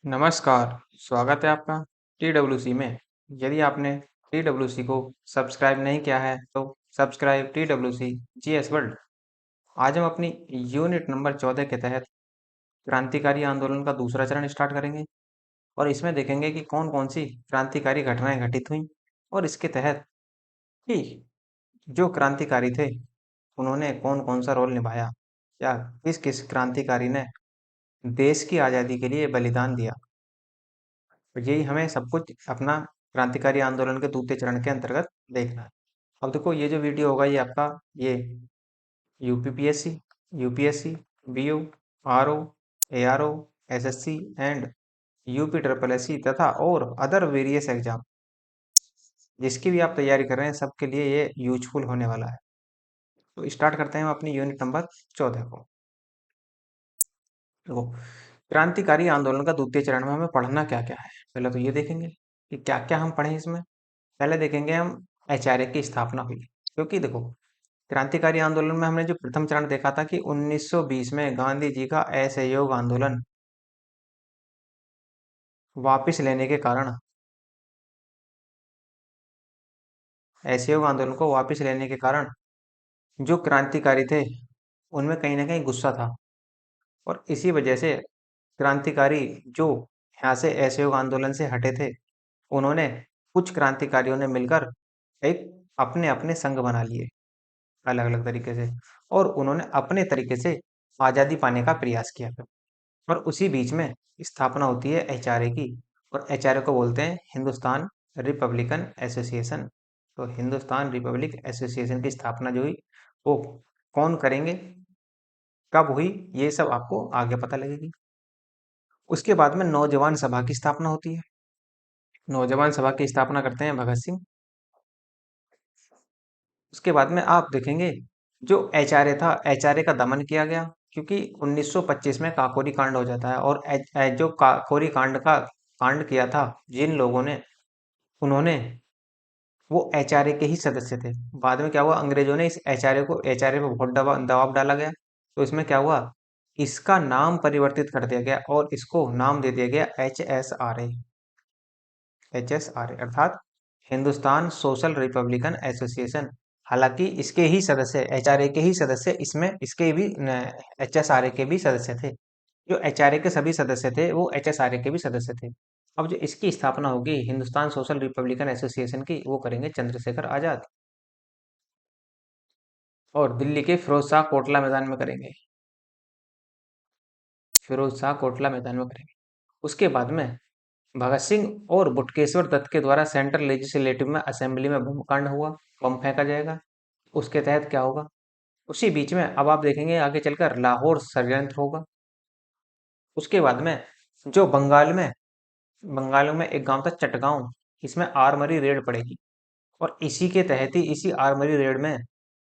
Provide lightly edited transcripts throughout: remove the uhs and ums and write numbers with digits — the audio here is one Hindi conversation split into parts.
नमस्कार, स्वागत है आपका TWC में। यदि आपने TWC को सब्सक्राइब नहीं किया है तो सब्सक्राइब TWC GS वर्ल्ड। आज हम अपनी यूनिट नंबर 14 के तहत क्रांतिकारी आंदोलन का दूसरा चरण स्टार्ट करेंगे और इसमें देखेंगे कि कौन कौन सी क्रांतिकारी घटनाएं घटित हुई और इसके तहत कि जो क्रांतिकारी थे उन्होंने कौन कौन सा रोल निभाया या किस किस क्रांतिकारी ने देश की आज़ादी के लिए बलिदान दिया। तो यही हमें सब कुछ अपना क्रांतिकारी आंदोलन के दूसरे चरण के अंतर्गत देखना है। अब देखो ये जो वीडियो होगा ये आपका ये UPPSC, UPSC, BO, RO, ARO, SSC and UP triple SC तथा और अदर वेरियस एग्जाम जिसकी भी आप तैयारी कर रहे हैं सबके लिए ये यूजफुल होने वाला है। तो स्टार्ट करते हैं हम अपनी यूनिट नंबर 14 को। देखो क्रांतिकारी आंदोलन का द्वितीय चरण में हमें पढ़ना क्या क्या है, पहले तो ये देखेंगे कि क्या क्या हम पढ़ें इसमें। पहले देखेंगे हम एचआरए की स्थापना हुई, क्योंकि देखो क्रांतिकारी आंदोलन में हमने जो प्रथम चरण देखा था कि 1920 में गांधी जी का असहयोग आंदोलन वापस लेने के कारण असहयोग आंदोलन को वापस लेने के कारण जो क्रांतिकारी थे उनमें कहीं ना कहीं गुस्सा था और इसी वजह से क्रांतिकारी जो यहाँ से असहयोग आंदोलन से हटे थे उन्होंने कुछ क्रांतिकारियों ने मिलकर एक अपने अपने संघ बना लिए अलग अलग तरीके से और उन्होंने अपने तरीके से आज़ादी पाने का प्रयास किया। और उसी बीच में स्थापना होती है एचआरए की और एचआरए को बोलते हैं हिंदुस्तान रिपब्लिकन एसोसिएशन। तो हिंदुस्तान रिपब्लिक एसोसिएशन की स्थापना जो हुई वो कौन करेंगे, कब हुई, ये सब आपको आगे पता लगेगी। उसके बाद में नौजवान सभा की स्थापना होती है। नौजवान सभा की स्थापना करते हैं भगत सिंह। उसके बाद में आप देखेंगे जो एचआरए था एचआरए का दमन किया गया, क्योंकि 1925 में काकोरी कांड हो जाता है और जो काकोरी कांड का कांड किया था जिन लोगों ने उन्होंने वो एचआरए के ही सदस्य थे। बाद में क्या हुआ, अंग्रेजों ने इस एचआरए पे बहुत दबाव डाला गया, तो इसमें क्या हुआ, इसका नाम परिवर्तित कर दिया गया और इसको नाम दे दिया गया HSRA। HSRA अर्थात हिंदुस्तान सोशल रिपब्लिकन एसोसिएशन। हालांकि इसके ही सदस्य एचआरए के ही सदस्य इसमें इसके भी HSRA के भी सदस्य थे। जो एचआरए के सभी सदस्य थे वो HSRA के भी सदस्य थे। अब जो इसकी स्थापना होगी हिंदुस्तान सोशल रिपब्लिकन एसोसिएशन की वो करेंगे चंद्रशेखर आजाद और दिल्ली के फिरोज शाह कोटला मैदान में करेंगे। फिरोज शाह कोटला मैदान में करेंगे। उसके बाद में भगत सिंह और बटुकेश्वर दत्त के द्वारा सेंट्रल लेजिस्लेटिव में असेंबली में बम कांड हुआ, बम फेंका जाएगा। उसके तहत क्या होगा, उसी बीच में अब आप देखेंगे आगे चलकर लाहौर षड्यंत्र होगा। उसके बाद में जो बंगाल में एक गांव था चटगांव, इसमें आर्मरी रेड पड़ेगी और इसी के तहत ही इसी आर्मरी रेड में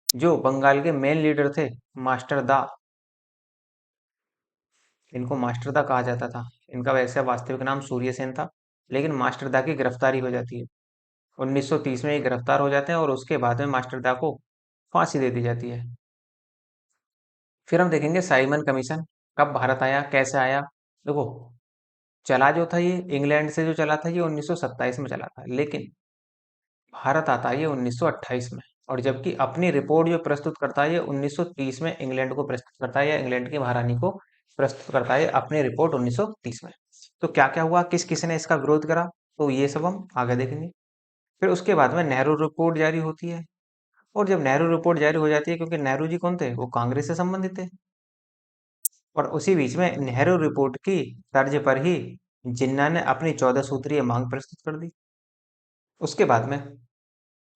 जो बंगाल के मेन लीडर थे मास्टर दा, इनको मास्टर दा कहा जाता था, इनका वैसे वास्तविक नाम सूर्य सेन था, लेकिन मास्टर दा की गिरफ्तारी हो जाती है। 1930 में ये गिरफ्तार हो जाते हैं और उसके बाद में मास्टर दा को फांसी दे दी जाती है। फिर हम देखेंगे साइमन कमीशन कब भारत आया, कैसे आया। देखो चला जो था ये इंग्लैंड से जो चला था ये 1927 में चला था, लेकिन भारत आता है ये 1928 में। और जबकि अपनी रिपोर्ट जो प्रस्तुत करता है ये 1930 में इंग्लैंड को प्रस्तुत करता है या इंग्लैंड की महारानी को प्रस्तुत करता है अपनी रिपोर्ट 1930 में। तो क्या क्या हुआ, किस किस ने इसका विरोध करा, तो ये सब हम आगे देखेंगे। फिर उसके बाद में नेहरू रिपोर्ट जारी होती है और जब नेहरू रिपोर्ट जारी हो जाती है, क्योंकि नेहरू जी कौन थे, वो कांग्रेस से संबंधित थे, और उसी बीच में नेहरू रिपोर्ट की तर्ज पर ही जिन्ना ने अपनी 14 सूत्रीय मांग प्रस्तुत कर दी। उसके बाद में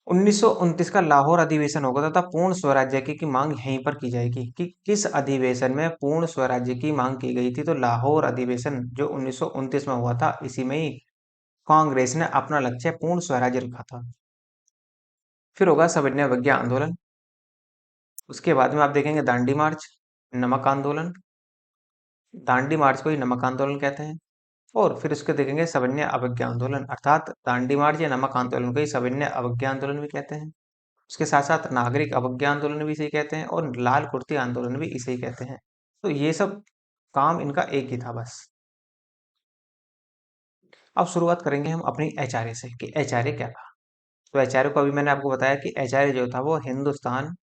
1929 का लाहौर अधिवेशन होगा तथा पूर्ण स्वराज्य की मांग यहीं पर की जाएगी कि किस अधिवेशन में पूर्ण स्वराज्य की मांग की गई थी। तो लाहौर अधिवेशन जो 1929 में हुआ था इसी में ही कांग्रेस ने अपना लक्ष्य पूर्ण स्वराज्य रखा था। फिर होगा सविनय अवज्ञा आंदोलन। उसके बाद में आप देखेंगे दांडी मार्च, नमक आंदोलन, दांडी मार्च को ही नमक आंदोलन कहते हैं। और फिर उसके देखेंगे सविनय अवज्ञा आंदोलन, अर्थात दांडी मार्च या नमक आंदोलन को ही सविनय अवज्ञा आंदोलन भी कहते हैं। उसके साथ साथ नागरिक अवज्ञा आंदोलन भी इसे ही कहते हैं और लाल कुर्ती आंदोलन भी इसे ही कहते हैं। तो ये सब काम इनका एक ही था बस। अब शुरुआत करेंगे हम अपनी एचआरए से कि एचआरए क्या था। तो एचआरए को अभी मैंने आपको बताया कि एचआरए जो था वो हिंदुस्तान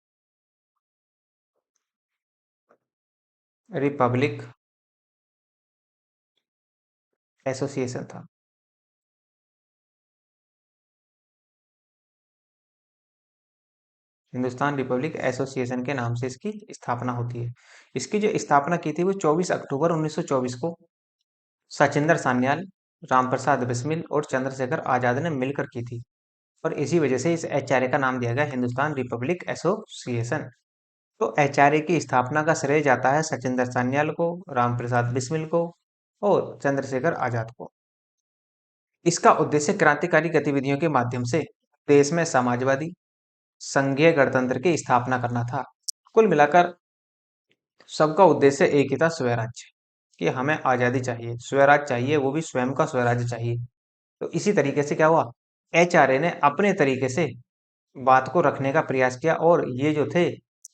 रिपब्लिक एसोसिएशन था। हिंदुस्तान रिपब्लिक एसोसिएशन के नाम से इसकी स्थापना होती है। इसकी जो स्थापना की थी वो 24 अक्टूबर 1924 को सचिंदर सान्याल, रामप्रसाद बिस्मिल और चंद्रशेखर आजाद ने मिलकर की थी। और इसी वजह से इस एचआरए का नाम दिया गया हिंदुस्तान रिपब्लिक एसोसिएशन। तो एचआरए की स्थापना का श्रेय जाता है सचिंदर सान्याल को, रामप्रसाद बिस्मिल को और चंद्रशेखर आजाद को। इसका उद्देश्य क्रांतिकारी गतिविधियों के माध्यम से देश में समाजवादी संघीय गणतंत्र की स्थापना करना था। कुल मिलाकर सबका उद्देश्य एक ही था, स्वराज्य, कि हमें आजादी चाहिए, स्वराज चाहिए, वो भी स्वयं का स्वराज्य चाहिए। तो इसी तरीके से क्या हुआ, एचआरए ने अपने तरीके से बात को रखने का प्रयास किया और ये जो थे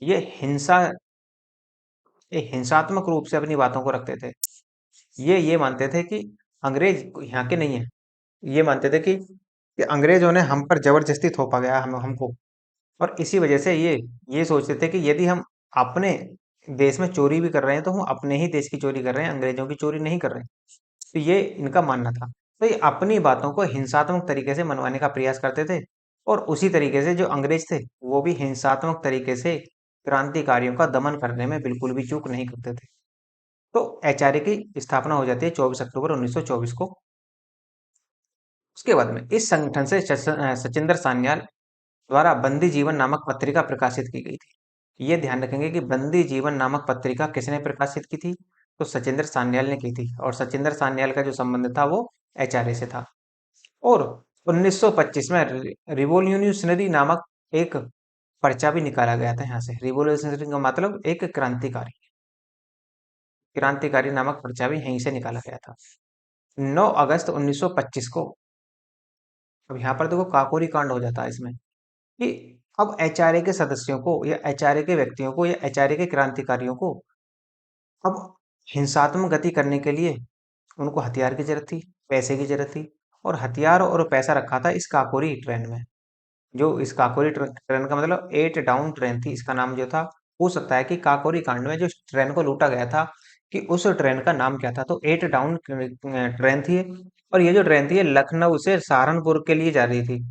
ये हिंसात्मक रूप से अपनी बातों को रखते थे। ये मानते थे कि अंग्रेज यहाँ के नहीं है। ये मानते थे कि अंग्रेजों ने हम पर जबरदस्ती थोपा गया हम हमको। और इसी वजह से ये सोचते थे कि यदि हम अपने देश में चोरी भी कर रहे हैं तो हम अपने ही देश की चोरी कर रहे हैं, अंग्रेजों की चोरी नहीं कर रहे हैं। तो ये इनका मानना था। तो ये अपनी बातों को हिंसात्मक तरीके से मनवाने का प्रयास करते थे और उसी तरीके से जो अंग्रेज थे वो भी हिंसात्मक तरीके से क्रांतिकारियों का दमन करने में बिल्कुल भी चूक नहीं करते थे। तो एचआरए की स्थापना हो जाती है 24 अक्टूबर 1924 को। उसके बाद में इस संगठन से सचिंदर सान्याल द्वारा बंदी जीवन नामक पत्रिका प्रकाशित की गई थी। ये ध्यान रखेंगे कि बंदी जीवन नामक पत्रिका किसने प्रकाशित की थी, तो सचिंदर सान्याल ने की थी। और सचिंदर सान्याल का जो संबंध था वो एचआरए से था। और 1925 में रिवोल्यूशनरी नामक एक पर्चा भी निकाला गया था यहाँ से। रिवोल्यूशनरी का मतलब एक क्रांतिकारी, क्रांतिकारी नामक पर्चा भी यहीं से निकाला गया था। 9 अगस्त 1925 को, अब यहाँ पर देखो काकोरी कांड हो जाता है इसमें, कि अब एचआरए के सदस्यों को या एचआरए के व्यक्तियों को या एचआरए के क्रांतिकारियों को अब हिंसात्मक गति करने के लिए उनको हथियार की जरूरत थी, पैसे की जरूरत थी। और हथियार और पैसा रखा था इस काकोरी ट्रेन में। जो इस काकोरी ट्रेन का मतलब 8 डाउन ट्रेन थी, इसका नाम जो था, हो सकता है कि काकोरी कांड में जो ट्रेन को लूटा गया था कि उस ट्रेन का नाम क्या था, तो 8 डाउन ट्रेन थी। और ये जो ट्रेन थी ये लखनऊ से सहारनपुर के लिए जा रही थी।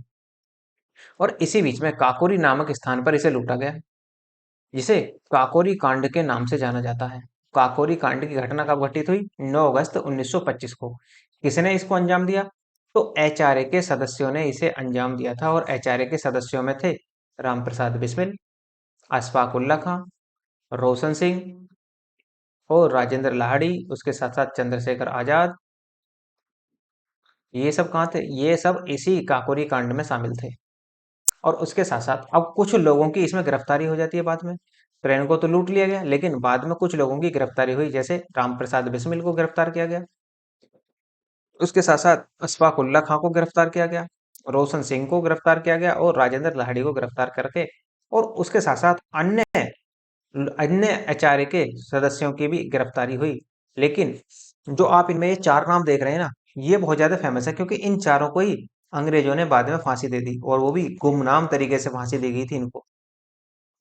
और इसी बीच में काकोरी नामक स्थान पर इसे लूटा गया, जिसे काकोरी कांड के नाम से जाना जाता है। काकोरी कांड की घटना कब घटित हुई, 9 अगस्त 1925 को। किसने इसको अंजाम दिया, तो एचआरए के सदस्यों ने इसे अंजाम दिया था। और एचआरए के सदस्यों में थे रामप्रसाद बिस्मिल, अशफाक उल्ला खां, रोशन सिंह और राजेंद्र लाहिड़ी, उसके साथ साथ चंद्रशेखर आजाद। ये सब कहाँ थे, ये सब इसी काकोरी कांड में शामिल थे। और उसके साथ साथ अब कुछ लोगों की इसमें गिरफ्तारी हो जाती है बाद में। ट्रेन को तो लूट लिया गया, लेकिन बाद में कुछ लोगों की गिरफ्तारी हुई, जैसे रामप्रसाद बिस्मिल को गिरफ्तार किया गया। उसके साथ साथ अशफाक उल्ला खां को गिरफ्तार किया गया, रोशन सिंह को गिरफ्तार किया गया और राजेंद्र लाहिड़ी को गिरफ्तार करके, और उसके साथ साथ अन्य अन्य एचआरए के सदस्यों की भी गिरफ्तारी हुई। लेकिन जो आप इनमें ये चार नाम देख रहे हैं ना, ये बहुत ज्यादा फेमस है, क्योंकि इन चारों को ही अंग्रेजों ने बाद में फांसी दे दी, और वो भी गुमनाम तरीके से फांसी दी गई थी इनको।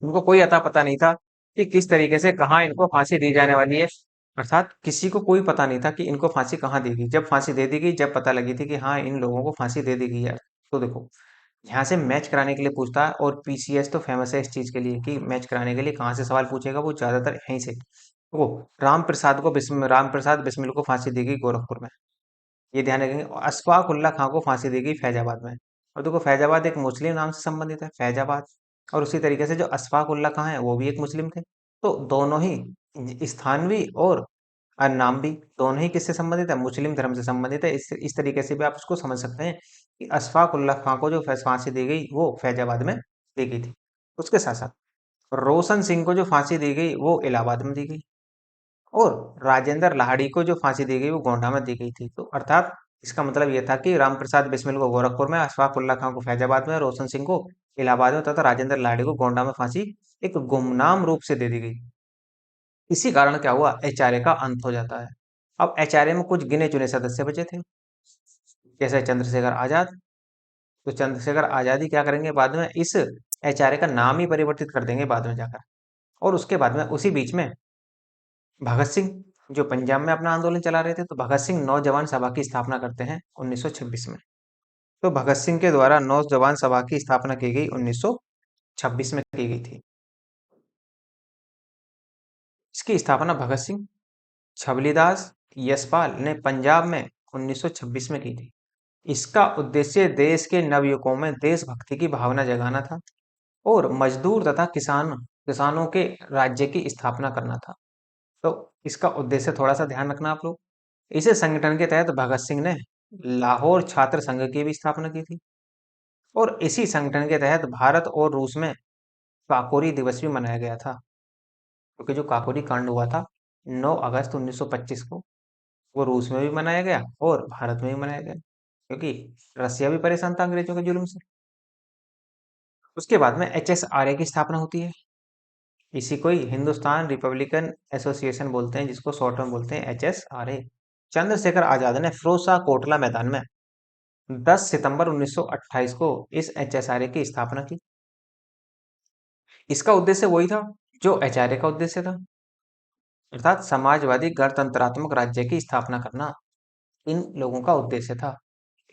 इनको कोई अता पता नहीं था कि किस तरीके से कहाँ इनको फांसी दी जाने वाली है। अर्थात किसी को कोई पता नहीं था कि इनको फांसी कहाँ दी गई। जब फांसी दे दी गई, जब पता लगी थी कि हाँ इन लोगों को फांसी दे दी गई है, तो देखो यहाँ से मैच कराने के लिए पूछता है। और पीसीएस तो फेमस है इस चीज के लिए कि मैच कराने के लिए कहाँ से सवाल पूछेगा, वो ज्यादातर यहीं से। वो राम प्रसाद बिस्मिल को फांसी दी गई गोरखपुर में, ये ध्यान रखेंगे। और अशफाक उल्ला खां को फांसी दी गई फैजाबाद में। और देखो फैजाबाद एक मुस्लिम नाम से संबंधित है, फैजाबाद। और उसी तरीके से जो अशफाक उल्ला खां है वो भी एक मुस्लिम थे। तो दोनों ही स्थान भी और नाम भी दोनों ही किससे संबंधित है, मुस्लिम धर्म से संबंधित है। इस तरीके से भी आप उसको समझ सकते हैं कि अशफाक उल्ला खां को जो फांसी दी गई वो फैजाबाद में दी गई थी। उसके साथ साथ रोशन सिंह को जो फांसी दी गई वो इलाहाबाद में दी गई। और राजेंद्र लाहिड़ी को जो फांसी दी गई वो गोंडा में दी गई थी। तो अर्थात इसका मतलब ये था कि रामप्रसाद बिस्मिल को गोरखपुर में, अशफाक उल्ला खां को फैजाबाद में, रोशन सिंह को इलाहाबाद में तथा राजेंद्र लाहिड़ी को गोंडा में फांसी एक गुमनाम रूप से दे दी गई। इसी कारण क्या हुआ, एचआरए का अंत हो जाता है। अब एचआरए में कुछ गिने चुने सदस्य बचे थे। जैसे चंद्रशेखर आजाद। तो चंद्रशेखर आजादी क्या करेंगे बाद में, इस एचआरए का नाम ही परिवर्तित कर देंगे बाद में जाकर। और उसके बाद में उसी बीच में भगत सिंह, जो पंजाब में अपना आंदोलन चला रहे थे, तो भगत सिंह नौजवान सभा की स्थापना करते हैं 1926 में। तो भगत सिंह के द्वारा नौजवान सभा की स्थापना की गई 1926 में की गई थी। इसकी स्थापना भगत सिंह, छबलीदास, यशपाल ने पंजाब में 1926 में की थी। इसका उद्देश्य देश के नवयुवकों में देशभक्ति की भावना जगाना था और मजदूर तथा किसानों के राज्य की स्थापना करना था। तो इसका उद्देश्य थोड़ा सा ध्यान रखना आप लोग। इस संगठन के तहत भगत सिंह ने लाहौर छात्र संघ की भी स्थापना की थी और इसी संगठन के तहत भारत और रूस में काकोरी दिवस भी मनाया गया था, क्योंकि जो काकोरी कांड हुआ था 9 अगस्त 1925 को, वो रूस में भी मनाया गया और भारत में भी मनाया गया, क्योंकि रसिया भी परेशान था अंग्रेजों के जुल्म से। उसके बाद में एचएसआरए की स्थापना होती है। इसी को ही हिंदुस्तान रिपब्लिकन एसोसिएशन बोलते हैं, जिसको शॉर्ट में बोलते हैं एचएसआरए। चंद्रशेखर आजाद ने फिरोजशाह कोटला मैदान में 10 सितंबर 1928 को इस एचएसआरए की स्थापना की। इसका उद्देश्य वही था जो एचआरए का उद्देश्य था, अर्थात समाजवादी गणतंत्रात्मक राज्य की स्थापना करना इन लोगों का उद्देश्य था।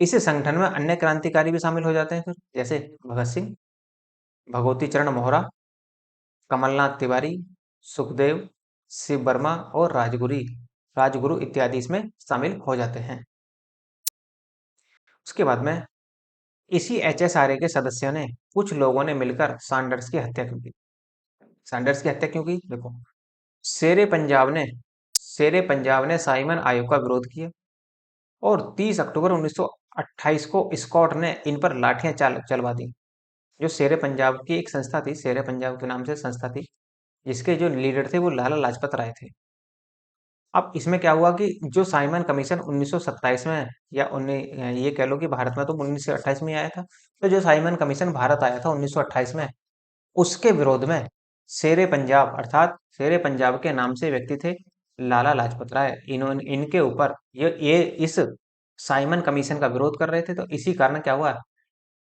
इस संगठन में अन्य क्रांतिकारी भी शामिल हो जाते हैं फिर, जैसे भगत सिंह, भगवती चरण मोहरा, कमलनाथ तिवारी, सुखदेव, शिव वर्मा और राजगुरु इत्यादि इसमें शामिल हो जाते हैं। उसके बाद में इसी एचएसआरए के सदस्यों ने, कुछ लोगों ने मिलकर सैंडर्स की हत्या की। सैंडर्स की हत्या क्यों की? देखो, शेरे पंजाब ने साइमन आयोग का विरोध किया और 30 अक्टूबर 1928 को स्कॉट ने इन पर लाठियां चलवा दी। जो शेरे पंजाब की एक संस्था थी, शेरे पंजाब के नाम से संस्था थी, जिसके जो लीडर थे वो लाला लाजपत राय थे। अब इसमें क्या हुआ कि जो साइमन कमीशन 1927 में, या ये कह लो कि भारत में तो 1928 में ही आया था, तो जो साइमन कमीशन भारत आया था 1928 में, उसके विरोध में शेरे पंजाब, अर्थात शेरे पंजाब के नाम से व्यक्ति थे लाला लाजपत राय, इन्होंने इनके ऊपर ये इस साइमन कमीशन का विरोध कर रहे थे। तो इसी कारण क्या हुआ,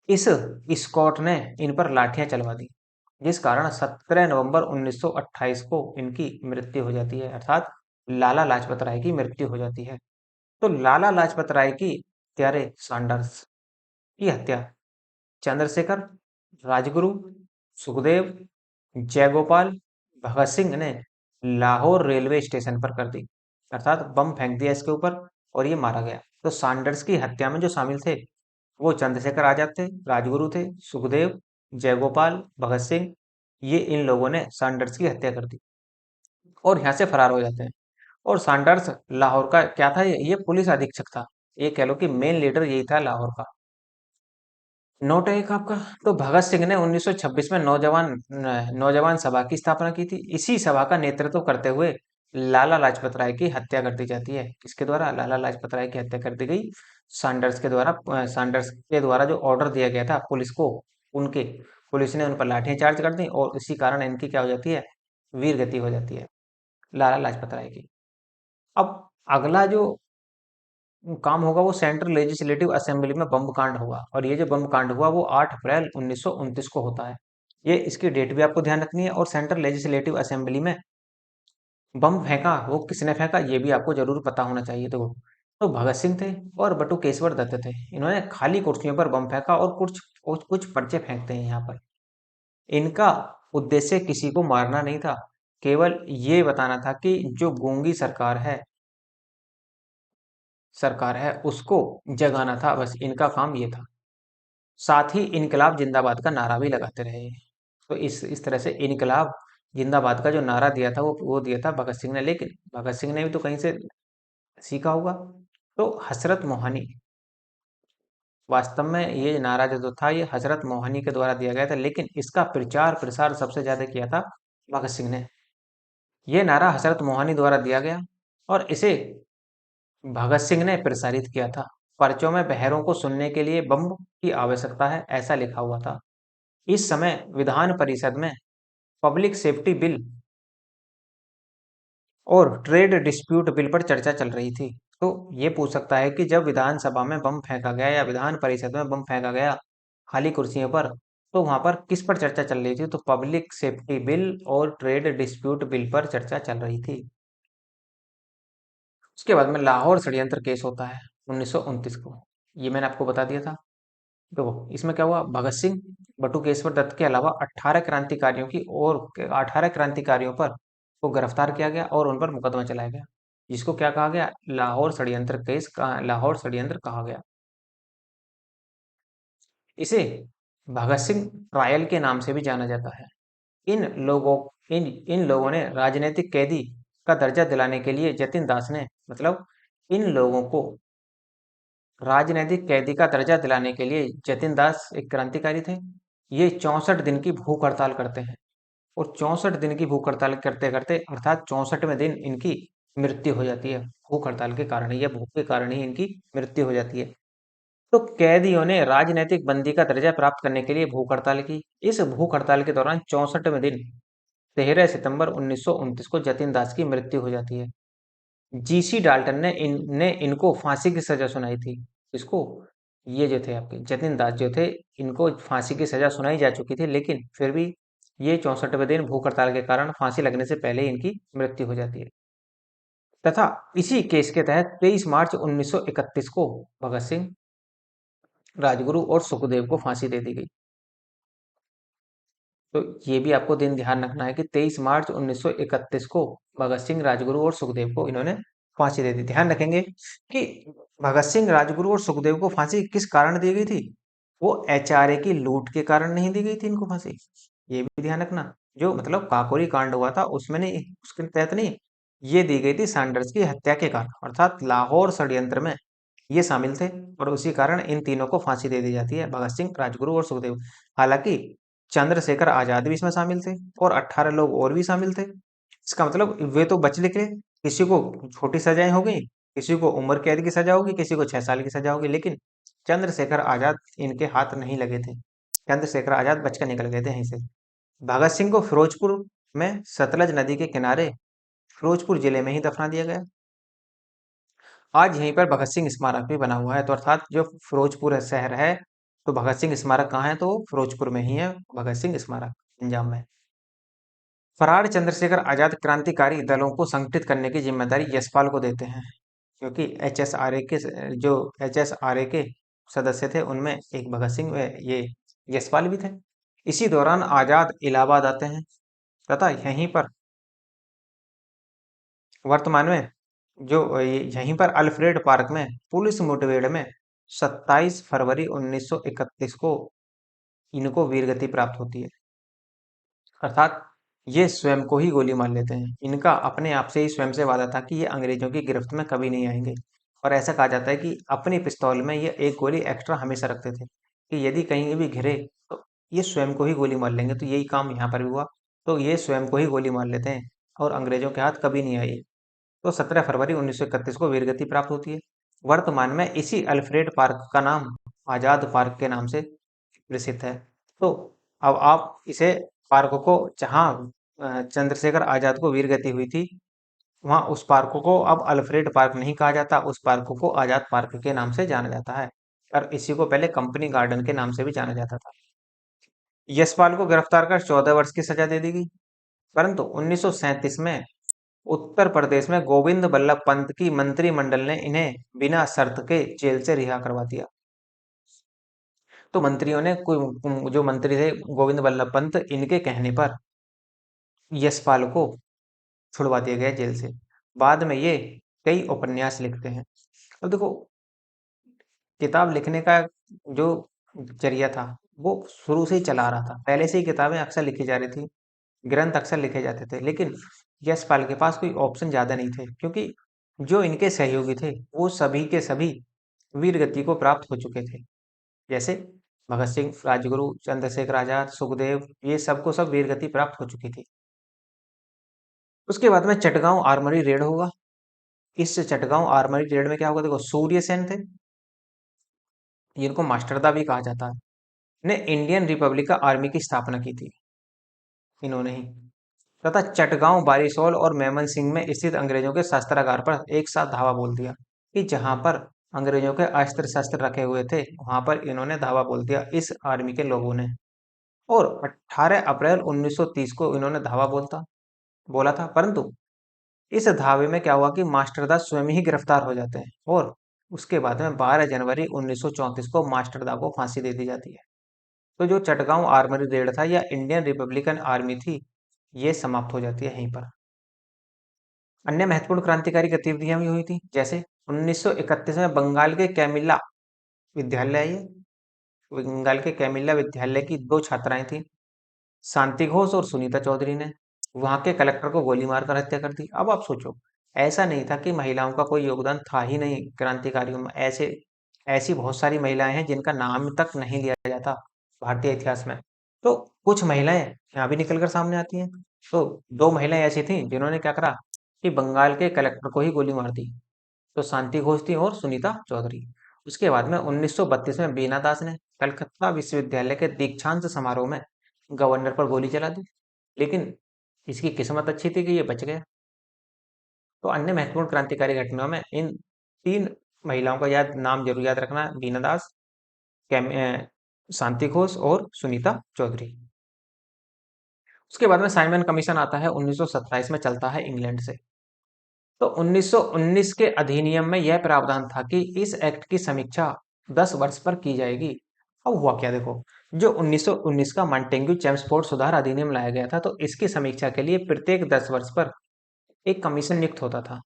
इस स्कॉट ने इन पर लाठियां चलवा दी, जिस कारण 17 नवंबर 1928 को इनकी मृत्यु हो जाती है, अर्थात लाला लाजपत राय की मृत्यु हो जाती है। तो लाला लाजपत राय की प्यारे सैंडर्स की हत्या चंद्रशेखर, राजगुरु, सुखदेव, जयगोपाल, भगत सिंह ने लाहौर रेलवे स्टेशन पर कर दी, अर्थात बम फेंक दिया इसके ऊपर और ये मारा गया। तो सैंडर्स की हत्या में जो शामिल थे वो चंद्रशेखर आजाद थे, राजगुरु थे, सुखदेव, जयगोपाल, भगत सिंह, ये इन लोगों ने सैंडर्स की हत्या कर दी और यहाँ से फरार हो जाते हैं। और सैंडर्स लाहौर का क्या था, ये पुलिस अधीक्षक था, ये कह लो कि मेन लीडर यही था लाहौर का। नोट है एक आपका। तो भगत सिंह ने 1926 में नौजवान सभा की स्थापना की थी। इसी सभा का नेतृत्व करते हुए लाला लाजपत राय की हत्या कर दी जाती है। किसके द्वारा? लाला लाजपत राय की हत्या कर दी गई सैंडर्स के द्वारा। सैंडर्स के द्वारा जो ऑर्डर दिया गया था पुलिस को, उनके पुलिस ने उन पर लाठियां चार्ज कर दी और इसी कारण इनकी क्या हो जाती है, वीर गति हो जाती है लाला लाजपत राय की। अब अगला जो काम होगा वो सेंट्रल लेजिस्लेटिव असेंबली में बम कांड होगा, और ये जो बम कांड हुआ वो 8 अप्रैल 1929 को होता है। ये इसकी डेट भी आपको ध्यान रखनी है। और सेंट्रल लेजिस्लेटिव असेंबली में बम फेंका वो किसने फेंका ये भी आपको जरूर पता होना चाहिए। तो भगत सिंह थे और बटुकेश्वर दत्त थे। इन्होंने खाली कुर्सियों पर बम फेंका और कुछ पर्चे फेंकते हैं यहाँ पर। इनका उद्देश्य किसी को मारना नहीं था, केवल ये बताना था कि जो गूंगी सरकार है उसको जगाना था, बस इनका काम ये था। साथ ही इनकलाब जिंदाबाद का नारा भी लगाते रहे। तो इस तरह से इनकलाब जिंदाबाद का जो नारा दिया था वो दिया था भगत सिंह ने। लेकिन भगत सिंह ने भी तो कहीं से सीखा होगा। तो हजरत मोहानी, वास्तव में ये नारा जो था ये हजरत मोहानी के द्वारा दिया गया था, लेकिन इसका प्रचार प्रसार सबसे ज्यादा किया था भगत सिंह ने। ये नारा हजरत मोहानी द्वारा दिया गया और इसे भगत सिंह ने प्रसारित किया था। पर्चों में बहरों को सुनने के लिए बम की आवश्यकता है, ऐसा लिखा हुआ था। इस समय विधान परिषद में पब्लिक सेफ्टी बिल और ट्रेड डिस्प्यूट बिल पर चर्चा चल रही थी। तो ये पूछ सकता है कि जब विधानसभा में बम फेंका गया या विधान परिषद में बम फेंका गया खाली कुर्सियों पर, तो वहां पर किस पर चर्चा चल रही थी? तो पब्लिक सेफ्टी बिल और ट्रेड डिस्प्यूट बिल पर चर्चा चल रही थी। उसके बाद में लाहौर षड्यंत्र केस होता है 1929 को। ये मैंने आपको बता दिया था। देखो इसमें क्या हुआ, भगत सिंह बटुकेश्वर दत्त के अलावा 18 क्रांतिकारियों पर को गिरफ्तार किया गया और उन पर मुकदमा चलाया गया, जिसको क्या कहा गया, लाहौर षड्यंत्र कहा गया। इसे भगत सिंह ट्रायल के नाम से भी जाना जाता है। इन लोगों इन लोगों ने राजनीतिक कैदी का दर्जा दिलाने के लिए जतिन दास ने, मतलब इन लोगों को राजनीतिक कैदी का दर्जा दिलाने के लिए जतिन दास एक क्रांतिकारी थे। ये 64 दिन की भूख हड़ताल करते हैं और 64 दिन की भूख हड़ताल करते करते अर्थात 64वें दिन इनकी मृत्यु हो जाती है। भूख हड़ताल के कारण ही या भूख के कारण ही इनकी मृत्यु हो जाती है। तो कैदियों ने राजनीतिक बंदी का दर्जा प्राप्त करने के लिए भूख हड़ताल की। इस भूख हड़ताल के दौरान 64वें दिन 13 सितंबर 1929 को जतिन दास की मृत्यु हो जाती है। जीसी डाल्टन ने इनको फांसी की सजा सुनाई थी। इसको, ये जो थे आपके जतिन दास जो थे, इनको फांसी की सजा सुनाई जा चुकी थी, लेकिन फिर भी ये 64वें दिन भूख हड़ताल के कारण फांसी लगने से पहले ही इनकी मृत्यु हो जाती है। तथा इसी केस के तहत 23 मार्च 1931 को भगत सिंह, राजगुरु और सुखदेव को फांसी दे दी गई। तो ये भी आपको दिन ध्यान रखना है कि 23 मार्च 1931 को भगत सिंह, राजगुरु और सुखदेव को इन्होंने फांसी दे दी। ध्यान रखेंगे कि भगत सिंह, राजगुरु और सुखदेव को फांसी किस कारण दी गई थी? वो एचआरए की लूट के कारण नहीं दी गई थी इनको फांसी। ये भी ध्यान रखना। जो मतलब काकोरी कांड हुआ था उसमें नहीं, उसके तहत नहीं, ये दी गई थी सैंडर्स की हत्या के कारण, अर्थात लाहौर षड्यंत्र में ये शामिल थे और उसी कारण इन तीनों को फांसी दे दी जाती है, भगत सिंह, राजगुरु और सुखदेव। हालांकि चंद्रशेखर आजाद भी इसमें शामिल थे और 18 लोग और भी शामिल थे। इसका मतलब वे तो बच निकले। किसी को छोटी सजाएं हो गई, किसी को उम्र कैद की सजा होगी, किसी को 6 साल की सजा होगी, लेकिन चंद्रशेखर आजाद इनके हाथ नहीं लगे थे। चंद्रशेखर आजाद बचकर निकल गए थे यहीं से। भगत सिंह को फिरोजपुर में सतलज नदी के किनारे फिरोजपुर जिले में ही दफना दिया गया। आज यहीं पर भगत सिंह स्मारक भी बना हुआ है। तो अर्थात जो फिरोजपुर शहर है, तो भगत सिंह स्मारक कहाँ है? तो वो फिरोजपुर में ही है, भगत सिंह स्मारक पंजाब में। फरार चंद्रशेखर आजाद क्रांतिकारी दलों को संगठित करने की जिम्मेदारी यशपाल को देते हैं, क्योंकि एच एस आर ए के सदस्य थे, उनमें एक भगत सिंह ये यशपाल भी थे। इसी दौरान आजाद इलाहाबाद आते हैं तथा यहीं पर वर्तमान में यहीं पर अल्फ्रेड पार्क में पुलिस मुठभेड़ में 27 फरवरी 1931 को इनको वीरगति प्राप्त होती है। अर्थात ये स्वयं को ही गोली मार लेते हैं। इनका अपने आप से ही स्वयं से वादा था कि ये अंग्रेजों की गिरफ्त में कभी नहीं आएंगे। और ऐसा कहा जाता है कि अपनी पिस्तौल में ये एक गोली एक्स्ट्रा हमेशा रखते थे कि यदि कहीं भी घिरे तो ये स्वयं को ही गोली मार लेंगे। तो यही काम यहाँ पर भी हुआ। तो ये स्वयं को ही गोली मार लेते हैं और अंग्रेजों के हाथ कभी नहीं आई। तो 17 फरवरी 1931 को वीरगति प्राप्त होती है। वर्तमान में इसी अल्फ्रेड पार्क का नाम आजाद पार्क के नाम से प्रसिद्ध है। तो अब आप इसे पार्क को, जहाँ चंद्रशेखर आजाद को वीरगति हुई थी, वहां उस पार्क को अब अल्फ्रेड पार्क नहीं कहा जाता, उस पार्क को आजाद पार्क के नाम से जाना जाता है। और इसी को पहले कंपनी गार्डन के नाम से भी जाना जाता था। यशपाल को गिरफ्तार कर 14 वर्ष की सजा दे दी गई, परंतु 1937 में उत्तर प्रदेश में गोविंद बल्लभ पंत की मंत्रिमंडल ने इन्हें बिना शर्त के जेल से रिहा करवा दिया। तो मंत्रियों ने, कोई जो मंत्री थे गोविंद बल्लभ पंत, इनके कहने पर यशपाल को छुड़वा दिया गया जेल से। बाद में ये कई उपन्यास लिखते हैं। अब देखो, किताब लिखने का जो जरिया था वो शुरू से ही चला आ रहा था, पहले से ही किताबें अक्सर लिखी जा रही थी, ग्रंथ अक्सर लिखे जाते थे, लेकिन यशपाल के पास कोई ऑप्शन ज्यादा नहीं थे, क्योंकि जो इनके सहयोगी थे वो सभी के सभी वीर गति को प्राप्त हो चुके थे। जैसे भगत सिंह, राजगुरु, चंद्रशेखर आजाद, सुखदेव, ये सबको सब वीर गति प्राप्त हो चुकी थी। उसके बाद में चटगांव आर्मरी रेड होगा। इस चटगांव आर्मरी रेड में क्या होगा? देखो, सूर्य सेन थे, जिनको मास्टरदा भी कहा जाता है, ने इंडियन रिपब्लिक का आर्मी की स्थापना की थी, इन्होंने ही। तथा चटगांव, बारिशोल और मेमन सिंह में स्थित अंग्रेजों के शस्त्रागार पर एक साथ धावा बोल दिया। कि जहां पर अंग्रेजों के अस्त्र शस्त्र रखे हुए थे वहां पर इन्होंने धावा बोल दिया इस आर्मी के लोगों ने। और 18 अप्रैल 1930 को इन्होंने धावा बोला था, परंतु इस धावे में क्या हुआ कि मास्टरदा स्वयं ही गिरफ्तार हो जाते हैं और उसके बाद में 12 जनवरी 1934 को मास्टरदा को फांसी दे दी जाती है। तो जो चटगांव आर्मरी रेड था या इंडियन रिपब्लिकन आर्मी थी, ये समाप्त हो जाती है यहीं पर। अन्य महत्वपूर्ण क्रांतिकारी गतिविधियां भी हुई थी, जैसे 1931 में बंगाल के कैमिल्ला विद्यालय है ये, बंगाल के कैमिल्ला विद्यालय की दो छात्राएं थी, शांति घोष और सुनीता चौधरी ने वहां के कलेक्टर को गोली मारकर हत्या कर दी। अब आप सोचो, ऐसा नहीं था कि महिलाओं का कोई योगदान था ही नहीं क्रांतिकारियों में, ऐसे ऐसी बहुत सारी महिलाएं हैं जिनका नाम तक नहीं लिया जाता भारतीय इतिहास में। तो कुछ महिलाएं यहाँ भी निकल कर सामने आती हैं। तो दो महिलाएं ऐसी थी जिन्होंने क्या करा कि बंगाल के कलेक्टर को ही गोली मार दी। तो शांति घोष थी और सुनीता चौधरी। उसके बाद में 1932 में बीना दास ने कलकत्ता विश्वविद्यालय के दीक्षांत समारोह में गवर्नर पर गोली चला दी, लेकिन इसकी किस्मत अच्छी थी कि ये बच गया। तो अन्य महत्वपूर्ण क्रांतिकारी घटनाओं में इन तीन महिलाओं का नाम जरूर याद रखना, बीना दास, शांति घोष और सुनीता चौधरी। उसके बाद में साइमन कमीशन आता है 1927 में, चलता है इंग्लैंड से। तो 1919 के अधिनियम में यह प्रावधान था कि इस एक्ट की समीक्षा 10 वर्ष पर की जाएगी। अब हुआ क्या देखो, जो 1919 का मॉन्टेग्यू चेम्सफोर्ड सुधार अधिनियम लाया गया था, तो इसकी समीक्षा के लिए प्रत्येक 10 वर्ष पर एक कमीशन नियुक्त होता था।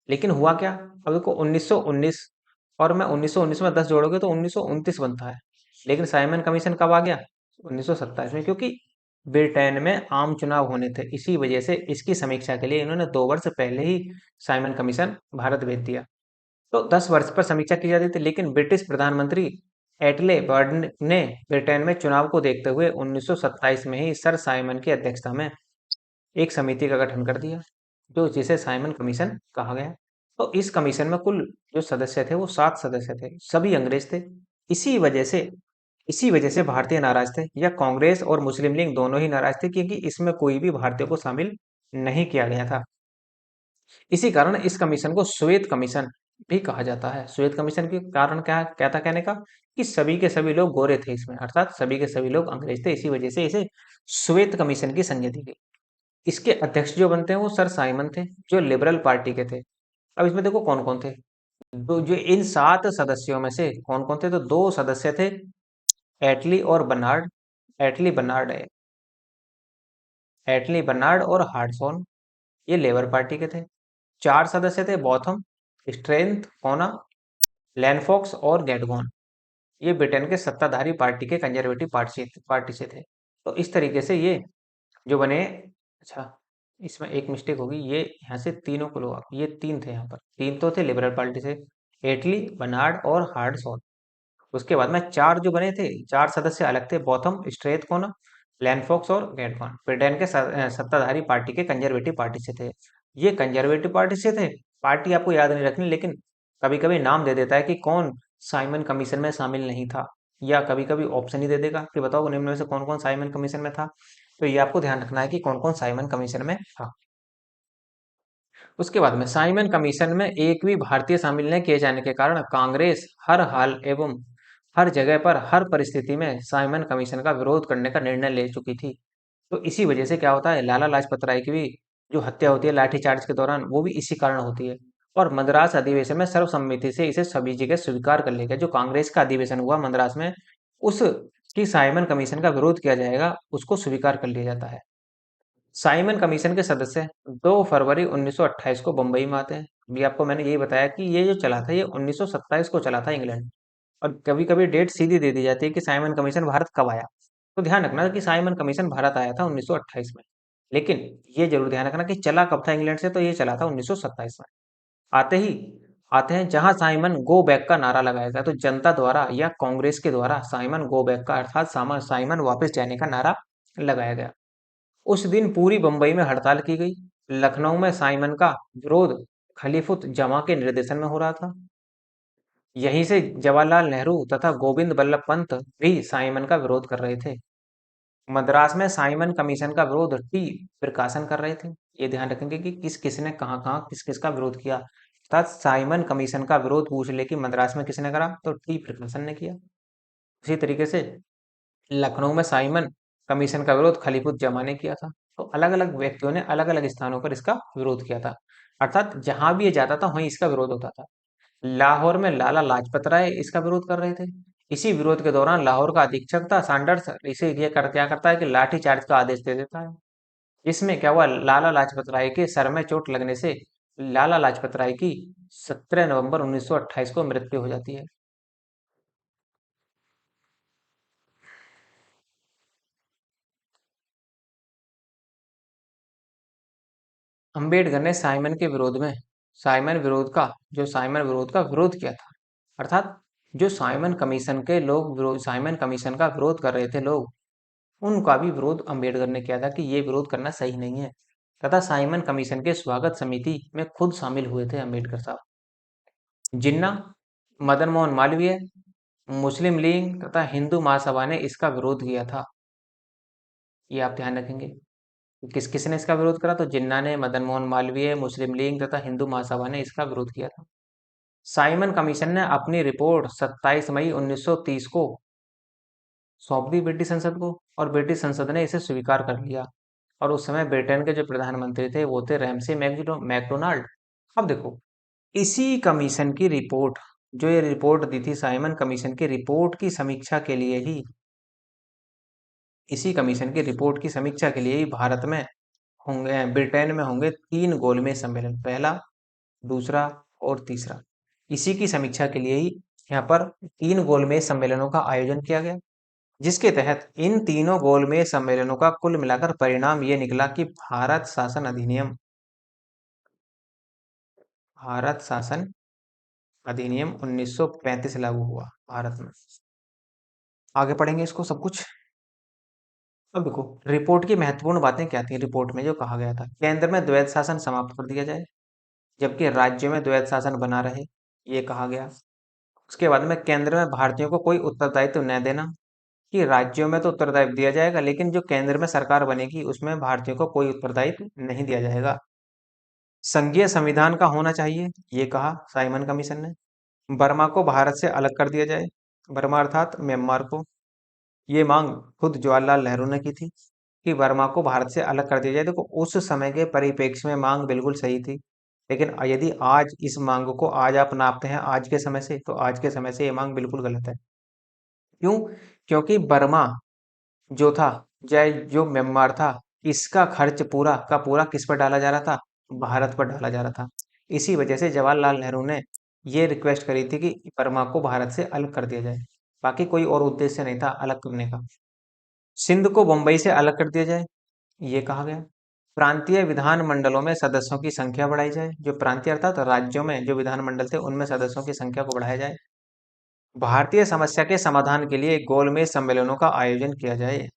लेकिन हुआ क्या, अब देखो 1919 और मैं 1919 में 10 जोड़ोगे तो 1929 बनता है। लेकिन साइमन कमीशन कब आ गया, 1927 में, क्योंकि ब्रिटेन में आम चुनाव होने थे, इसी वजह से इसकी समीक्षा के लिए इन्होंने 2 वर्ष पहले ही साइमन कमीशन भारत भेज दिया। तो 10 वर्ष पर समीक्षा की जाती थी, लेकिन ब्रिटिश प्रधानमंत्री एटले बर्ड ने ब्रिटेन में चुनाव को देखते हुए 1927 में ही सर साइमन की अध्यक्षता में एक समिति का गठन कर दिया, जो जिसे साइमन कमीशन कहा गया। तो इस कमीशन में कुल जो सदस्य थे वो 7 सदस्य थे, सभी अंग्रेज थे। इसी वजह से इसी वजह से भारतीय नाराज थे, या कांग्रेस और मुस्लिम लीग दोनों ही नाराज थे, क्योंकि इसमें कोई भी भारतीय को शामिल नहीं किया गया था। इसी कारण इस कमीशन को श्वेत कमीशन भी कहा जाता है। श्वेत कमीशन के कारण क्या था कहने का, कि सभी के सभी लोग गोरे थे इसमें, अर्थात सभी के सभी लोग अंग्रेज थे, इसी वजह से इसे श्वेत कमीशन की संज्ञा दी गई। इसके अध्यक्ष जो बनते हैं वो सर साइमन थे, जो लिबरल पार्टी के थे। अब इसमें देखो कौन कौन थे, तो जो इन 7 सदस्यों में से कौन कौन थे, तो 2 सदस्य थे एटली और बर्नार्ड, एटली बर्नार्ड है, एटली बर्नार्ड और हार्डसॉन, ये लेबर पार्टी के थे। 4 सदस्य थे बॉथम, स्ट्रेंथ, कोना, लैनफॉक्स और गेटगॉन, ये ब्रिटेन के सत्ताधारी पार्टी के कंजर्वेटिव पार्टी से थे। तो इस तरीके से ये जो बने। अच्छा, इसमें एक मिस्टेक होगी, ये यहाँ से तीनों को लो आप, ये 3 थे यहाँ पर, 3 तो थे लिबरल पार्टी से, एटली, बर्नार्ड और हार्डसॉन। उसके बाद में 4 जो बने थे, 4 सदस्य अलग थे, बॉथम, स्ट्रेथ कोना, लैंडफॉक्स और गेटकॉन, ब्रिटेन के सत्ताधारी पार्टी के कंजर्वेटिव पार्टी से थे। ये कंजर्वेटिव पार्टी से थे, पार्टी आपको याद नहीं रखनी, लेकिन कभी कभी नाम दे देता है कि कौन साइमन कमीशन में शामिल नहीं था, या कभी कभी ऑप्शन ही दे देगा कि बताओ निम्न में से कौन कौन साइमन कमीशन में था। तो ये आपको ध्यान रखना है कि कौन कौन साइमन कमीशन में था। उसके बाद में साइमन कमीशन में एक भी भारतीय शामिल न किए जाने के कारण कांग्रेस हर हाल एवं हर जगह पर हर परिस्थिति में साइमन कमीशन का विरोध करने का निर्णय ले चुकी थी। तो इसी वजह से क्या होता है, लाला लाजपत राय की भी जो हत्या होती है लाठीचार्ज के दौरान, वो भी इसी कारण होती है। और मद्रास अधिवेशन में सर्वसम्मति से इसे सभी जगह स्वीकार कर लिया गया। जो कांग्रेस का अधिवेशन हुआ मद्रास में, उस की साइमन कमीशन का विरोध किया जाएगा, उसको स्वीकार कर लिया जाता है। साइमन कमीशन के सदस्य 2 फरवरी 1928 को बंबई में आते हैं। अभी आपको मैंने यही बताया कि ये जो चला था ये 1927 को चला था इंग्लैंड। और कभी कभी डेट सीधी दे दी जाती है कि साइमन कमीशन भारत कब आया। तो ध्यान रखना कि साइमन कमीशन भारत आया था 1928 में, लेकिन ये जरूर ध्यान रखना कि चला कब था इंग्लैंड से, तो ये चला था 1927 में। आते ही आते हैं जहां साइमन गो बैक का नारा लगाया गया, तो जनता द्वारा या कांग्रेस के द्वारा साइमन गो बैक का अर्थात साइमन वापस जाने का नारा लगाया गया। उस दिन पूरी बंबई में हड़ताल की गई। लखनऊ में साइमन का विरोध खलीफुत जमा के निर्देशन में हो रहा था। यहीं से जवाहरलाल नेहरू तथा गोविंद बल्लभ पंत भी साइमन का विरोध कर रहे थे। मद्रास में साइमन कमीशन का विरोध टी प्रकाशन कर रहे थे। ये ध्यान रखेंगे कि किस किस ने कहाँ कहाँ किस किस का विरोध किया। अर्थात साइमन कमीशन का विरोध पूछ ले कि मद्रास में किसने करा, तो टी प्रकाशन ने किया। उसी तरीके से लखनऊ में साइमन कमीशन का विरोध खलीफुज्जमा ने किया था। तो अलग अलग व्यक्तियों ने अलग अलग स्थानों पर इसका विरोध किया था। अर्थात जहां भी ये जाता था वहीं इसका विरोध होता था। लाहौर में लाला लाजपत राय इसका विरोध कर रहे थे। इसी विरोध के दौरान लाहौर का अधीक्षक था सैंडर्स, इसे क्या करता है कि लाठी चार्ज का आदेश दे देता है। इसमें क्या हुआ, लाला लाजपत राय के सर में चोट लगने से लाला लाजपत राय की 17 नवंबर 1928 को मृत्यु हो जाती है। अंबेडकर ने साइमन विरोध का विरोध किया था। अर्थात जो साइमन कमीशन का विरोध कर रहे थे लोग, उनका भी विरोध अंबेडकर ने किया था कि ये विरोध करना सही नहीं है। तथा साइमन कमीशन के स्वागत समिति में खुद शामिल हुए थे अंबेडकर साहब। जिन्ना, मदन मोहन मालवीय, मुस्लिम लीग तथा हिंदू महासभा ने इसका विरोध किया था। ये आप ध्यान रखेंगे। किस किसने इसका विरोध करा, तो जिन्ना ने, मदन मोहन मालवीय, मुस्लिम लीग तथा हिंदू महासभा ने इसका विरोध किया था। साइमन कमीशन ने अपनी रिपोर्ट 27 मई 1930 को सौंप दी ब्रिटिश संसद को, और ब्रिटिश संसद ने इसे स्वीकार कर लिया। और उस समय ब्रिटेन के जो प्रधानमंत्री थे वो थे रैमसे मैकडोनाल्ड। अब देखो, इसी कमीशन की रिपोर्ट, जो ये रिपोर्ट दी थी साइमन कमीशन की रिपोर्ट की समीक्षा के लिए ही, इसी कमीशन की रिपोर्ट की समीक्षा के लिए ही भारत में होंगे, ब्रिटेन में होंगे 3 गोलमेज सम्मेलन, पहला, दूसरा और तीसरा। इसी की समीक्षा के लिए ही यहाँ पर 3 गोलमेज सम्मेलनों का आयोजन किया गया, जिसके तहत इन तीनों गोलमेज सम्मेलनों का कुल मिलाकर परिणाम ये निकला कि भारत शासन अधिनियम 1935 लागू हुआ भारत में। आगे पढ़ेंगे इसको सब कुछ। अब देखो, रिपोर्ट की महत्वपूर्ण बातें क्या थी। रिपोर्ट में जो कहा गया था, केंद्र में द्वैध शासन समाप्त कर दिया जाए, जबकि राज्य में द्वैध शासन बना रहे, ये कहा गया। उसके बाद में केंद्र में भारतीयों को कोई उत्तरदायित्व न देना, कि राज्यों में तो उत्तरदायित्व दिया जाएगा लेकिन जो केंद्र में सरकार बनेगी उसमें भारतीयों को कोई उत्तरदायित्व नहीं दिया जाएगा। संघीय संविधान का होना चाहिए, ये कहा साइमन कमीशन ने। बर्मा को भारत से अलग कर दिया जाए, बर्मा अर्थात म्यांमार को। ये मांग खुद जवाहरलाल नेहरू ने की थी कि बर्मा को भारत से अलग कर दिया जाए। देखो, उस समय के परिप्रेक्ष्य में मांग बिल्कुल सही थी, लेकिन यदि आज इस मांग को आज आप नापते हैं आज के समय से, तो आज के समय से ये मांग बिल्कुल गलत है। क्यों? क्योंकि बर्मा जो था, चाहे जो म्यांमार था, इसका खर्च पूरा का पूरा किस पर डाला जा रहा था, भारत पर डाला जा रहा था। इसी वजह से जवाहरलाल नेहरू ने ये रिक्वेस्ट करी थी कि बर्मा को भारत से अलग कर दिया जाए। बाकी कोई और उद्देश्य नहीं था अलग करने का। सिंध को बंबई से अलग कर दिया जाए, ये कहा गया। प्रांतीय विधानमंडलों में सदस्यों की संख्या बढ़ाई जाए, जो प्रांतीय अर्थात राज्यों में जो विधानमंडल थे उनमें सदस्यों की संख्या को बढ़ाया जाए। भारतीय समस्या के समाधान के लिए गोलमेज सम्मेलनों का आयोजन किया जाए।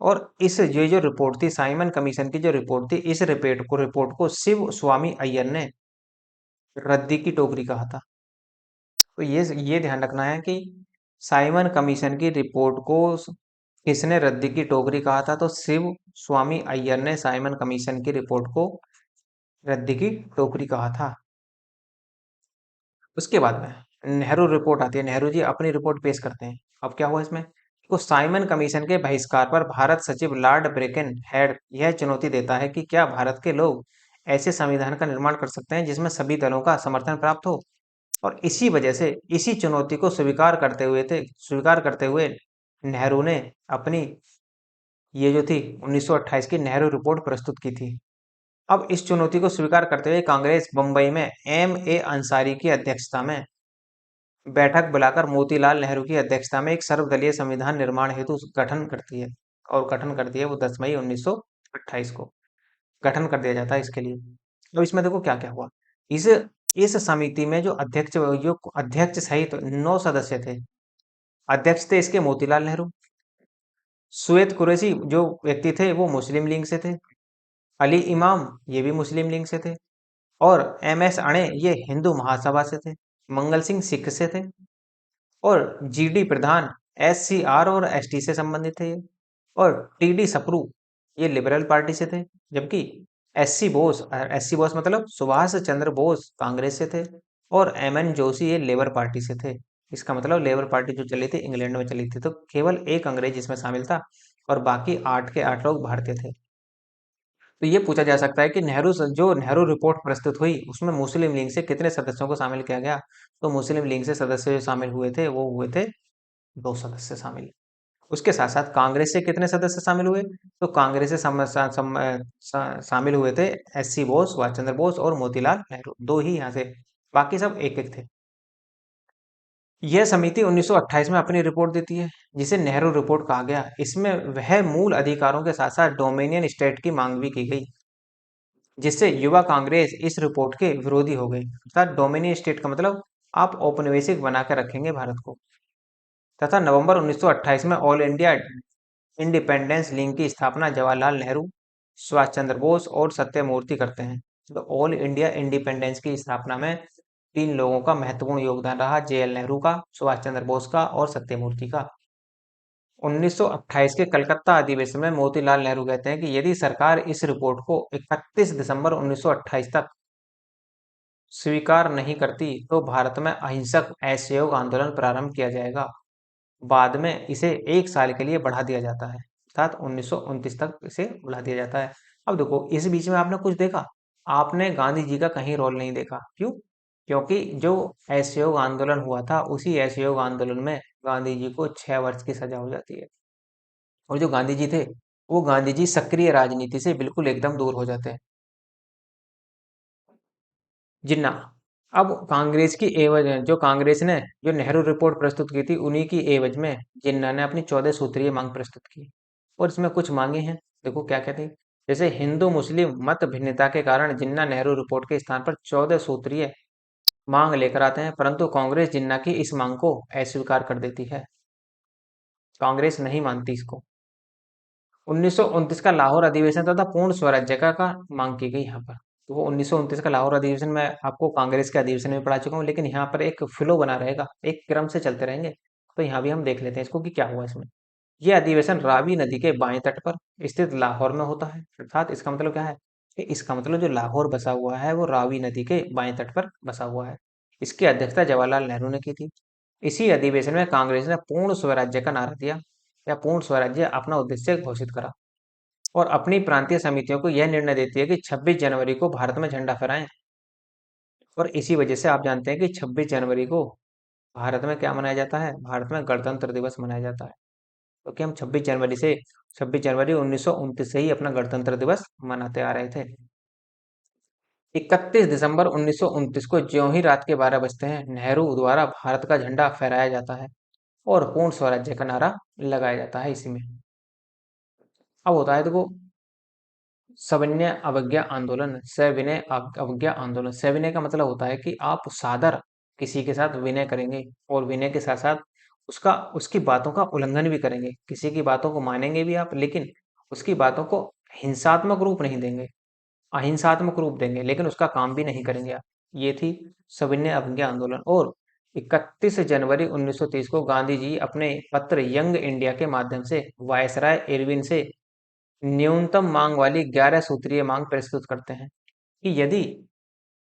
और इस ये जो रिपोर्ट थी साइमन कमीशन की, जो रिपोर्ट थी, इस रिपोर्ट को शिव स्वामी अय्यर ने रद्दी की टोकरी कहा था। तो ये ध्यान रखना है कि साइमन कमीशन की रिपोर्ट को किसने रद्दी की टोकरी कहा था, तो शिव स्वामी अय्यर ने साइमन कमीशन की रिपोर्ट को रद्दी की टोकरी कहा था। उसके बाद में नेहरू रिपोर्ट आती है, नेहरू जी अपनी रिपोर्ट पेश करते हैं। अब क्या हुआ इसमें, तो साइमन कमीशन के बहिष्कार पर भारत सचिव लॉर्ड ब्रेकन हेड यह चुनौती देता है कि क्या भारत के लोग ऐसे संविधान का निर्माण कर सकते हैं जिसमें सभी दलों का समर्थन प्राप्त हो। और इसी वजह से इसी चुनौती को स्वीकार करते हुए नेहरू ने अपनी ये जो थी 1928 की नेहरू रिपोर्ट प्रस्तुत की थी। अब इस चुनौती को स्वीकार करते हुए कांग्रेस बंबई में M.A. अंसारी की अध्यक्षता में बैठक बुलाकर मोतीलाल नेहरू की अध्यक्षता में एक सर्वदलीय संविधान निर्माण हेतु गठन करती है वो 10 मई 1928 को गठन कर दिया जाता है इसके लिए। अब इसमें देखो क्या क्या हुआ। इस इस समिति में जो अध्यक्ष सहित 9 सदस्य थे। अध्यक्ष थे इसके मोतीलाल नेहरू। श्वेत कुरैशी जो व्यक्ति थे वो मुस्लिम लीग से थे। अली इमाम ये भी मुस्लिम लीग से थे। और M.S. अणे ये हिंदू महासभा से थे। मंगल सिंह सिख से थे। और G.D. प्रधान SCR और ST से संबंधित थे ये। और T.D. सप्रू ये लिबरल पार्टी से थे। जबकि एस सी बोस मतलब सुभाष चंद्र बोस कांग्रेस से थे, और एम एन जोशी ये लेबर पार्टी से थे। इसका मतलब लेबर पार्टी जो चली थी इंग्लैंड में चली थी, तो केवल एक अंग्रेज इसमें शामिल था और बाकी 8 के 8 लोग भारतीय थे। तो ये पूछा जा सकता है कि जो नेहरू रिपोर्ट प्रस्तुत हुई उसमें मुस्लिम लीग से कितने सदस्यों को शामिल किया गया। तो मुस्लिम लीग से सदस्य जो शामिल हुए थे वो हुए थे 2 सदस्य शामिल। उसके साथ साथ कांग्रेस से कितने सदस्य शामिल हुए। तो कांग्रेस से शामिल हुए थे एस सी बोस, सुभाष चंद्र बोस और मोतीलाल नेहरू, दो ही यहाँ से, बाकी सब एक एक थे। यह समिति 1928 में अपनी रिपोर्ट देती है, जिसे नेहरू रिपोर्ट कहा गया। इसमें वह मूल अधिकारों के साथ साथ डोमिनियन स्टेट की मांग भी की गई, जिससे युवा कांग्रेस इस रिपोर्ट के विरोधी हो गई। अर्थात डोमिनियन स्टेट का मतलब आप औपनिवेशिक बना कर रखेंगे भारत को। तथा नवंबर 1928 में ऑल इंडिया इंडिपेंडेंस लीग की स्थापना जवाहरलाल नेहरू, सुभाष चंद्र बोस और सत्यमूर्ति करते हैं। तो ऑल इंडिया इंडिपेंडेंस की स्थापना में 3 लोगों का महत्वपूर्ण योगदान रहा, जेएल नेहरू का, सुभाष चंद्र बोस का और सत्यमूर्ति का। 1928 के कलकत्ता अधिवेशन में मोतीलाल नेहरू कहते हैं कि यदि सरकार इस रिपोर्ट को 31 दिसंबर 1928 तक स्वीकार नहीं करती तो भारत में अहिंसक असहयोग आंदोलन प्रारंभ किया जाएगा। बाद में इसे 1 साल के लिए बढ़ा दिया जाता है, अर्थात 1929 तक इसे बढ़ा दिया जाता है। अब देखो इस बीच में आपने कुछ देखा, आपने गांधी जी का कहीं रोल नहीं देखा। क्यों? क्योंकि जो असहयोग आंदोलन हुआ था उसी असहयोग आंदोलन में गांधी जी को 6 वर्ष की सजा हो जाती है, और जो गांधी जी थे वो गांधी जी सक्रिय राजनीति से बिल्कुल एकदम दूर हो जाते हैं। जिन्ना, अब कांग्रेस की एवज जो कांग्रेस ने जो नेहरू रिपोर्ट प्रस्तुत की थी उन्हीं की एवज में जिन्ना ने अपनी 14 सूत्रीय मांग प्रस्तुत की, और इसमें कुछ मांगे हैं। देखो क्या क्या थी। जैसे हिंदू मुस्लिम मत भिन्नता के कारण जिन्ना नेहरू रिपोर्ट के स्थान पर 14 सूत्रीय मांग लेकर आते हैं, परंतु कांग्रेस जिन्ना की इस मांग को अस्वीकार कर देती है। कांग्रेस नहीं मानती इसको। 1929 का लाहौर अधिवेशन तथा पूर्ण स्वराज्य का मांग की गई यहाँ पर। तो वो 1929 का लाहौर अधिवेशन में आपको कांग्रेस के अधिवेशन में पढ़ा चुका हूँ, लेकिन यहाँ पर एक फ्लो बना रहेगा, एक क्रम से चलते रहेंगे। तो यहाँ भी हम देख लेते हैं इसको कि क्या हुआ इसमें। ये अधिवेशन रावी नदी के बाएं तट पर स्थित लाहौर में होता है। अर्थात इसका मतलब क्या है कि इसका मतलब जो लाहौर बसा हुआ है वो रावी नदी के बाएं तट पर बसा हुआ है। इसकी अध्यक्षता जवाहरलाल नेहरू ने की थी। इसी अधिवेशन में कांग्रेस ने पूर्ण स्वराज्य का नारा दिया, या पूर्ण स्वराज्य अपना उद्देश्य घोषित करा, और अपनी प्रांतीय समितियों को यह निर्णय देती है कि 26 जनवरी को भारत में झंडा फहराएं। और इसी वजह से आप जानते हैं कि 26 जनवरी को भारत में क्या मनाया जाता है, भारत में गणतंत्र दिवस मनाया जाता है। क्योंकि हम 26 जनवरी 1929 से ही अपना गणतंत्र दिवस मनाते आ रहे थे। 31 दिसंबर 1929 को ज्यों ही रात के 12 बजते हैं, नेहरू द्वारा भारत का झंडा फहराया जाता है और पूर्ण स्वराज्य का नारा लगाया जाता है इसी में। अब होता है देखो सविनय अवज्ञा आंदोलन, सविनय अवज्ञा आंदोलन। सविनय का मतलब होता है कि आप सादर किसी के साथ विनय करेंगे, और विनय के साथ साथ उसकी बातों का उल्लंघन भी करेंगे। किसी की बातों को मानेंगे भी आप, लेकिन उसकी बातों को हिंसात्मक रूप नहीं देंगे, अहिंसात्मक रूप देंगे, लेकिन उसका काम भी नहीं करेंगे आप। ये थी सविनय अवज्ञा आंदोलन। और 31 जनवरी 1930 को गांधी जी अपने पत्र यंग इंडिया के माध्यम से वायसराय इरविन से न्यूनतम मांग वाली 11 सूत्रीय मांग प्रस्तुत करते हैं, कि यदि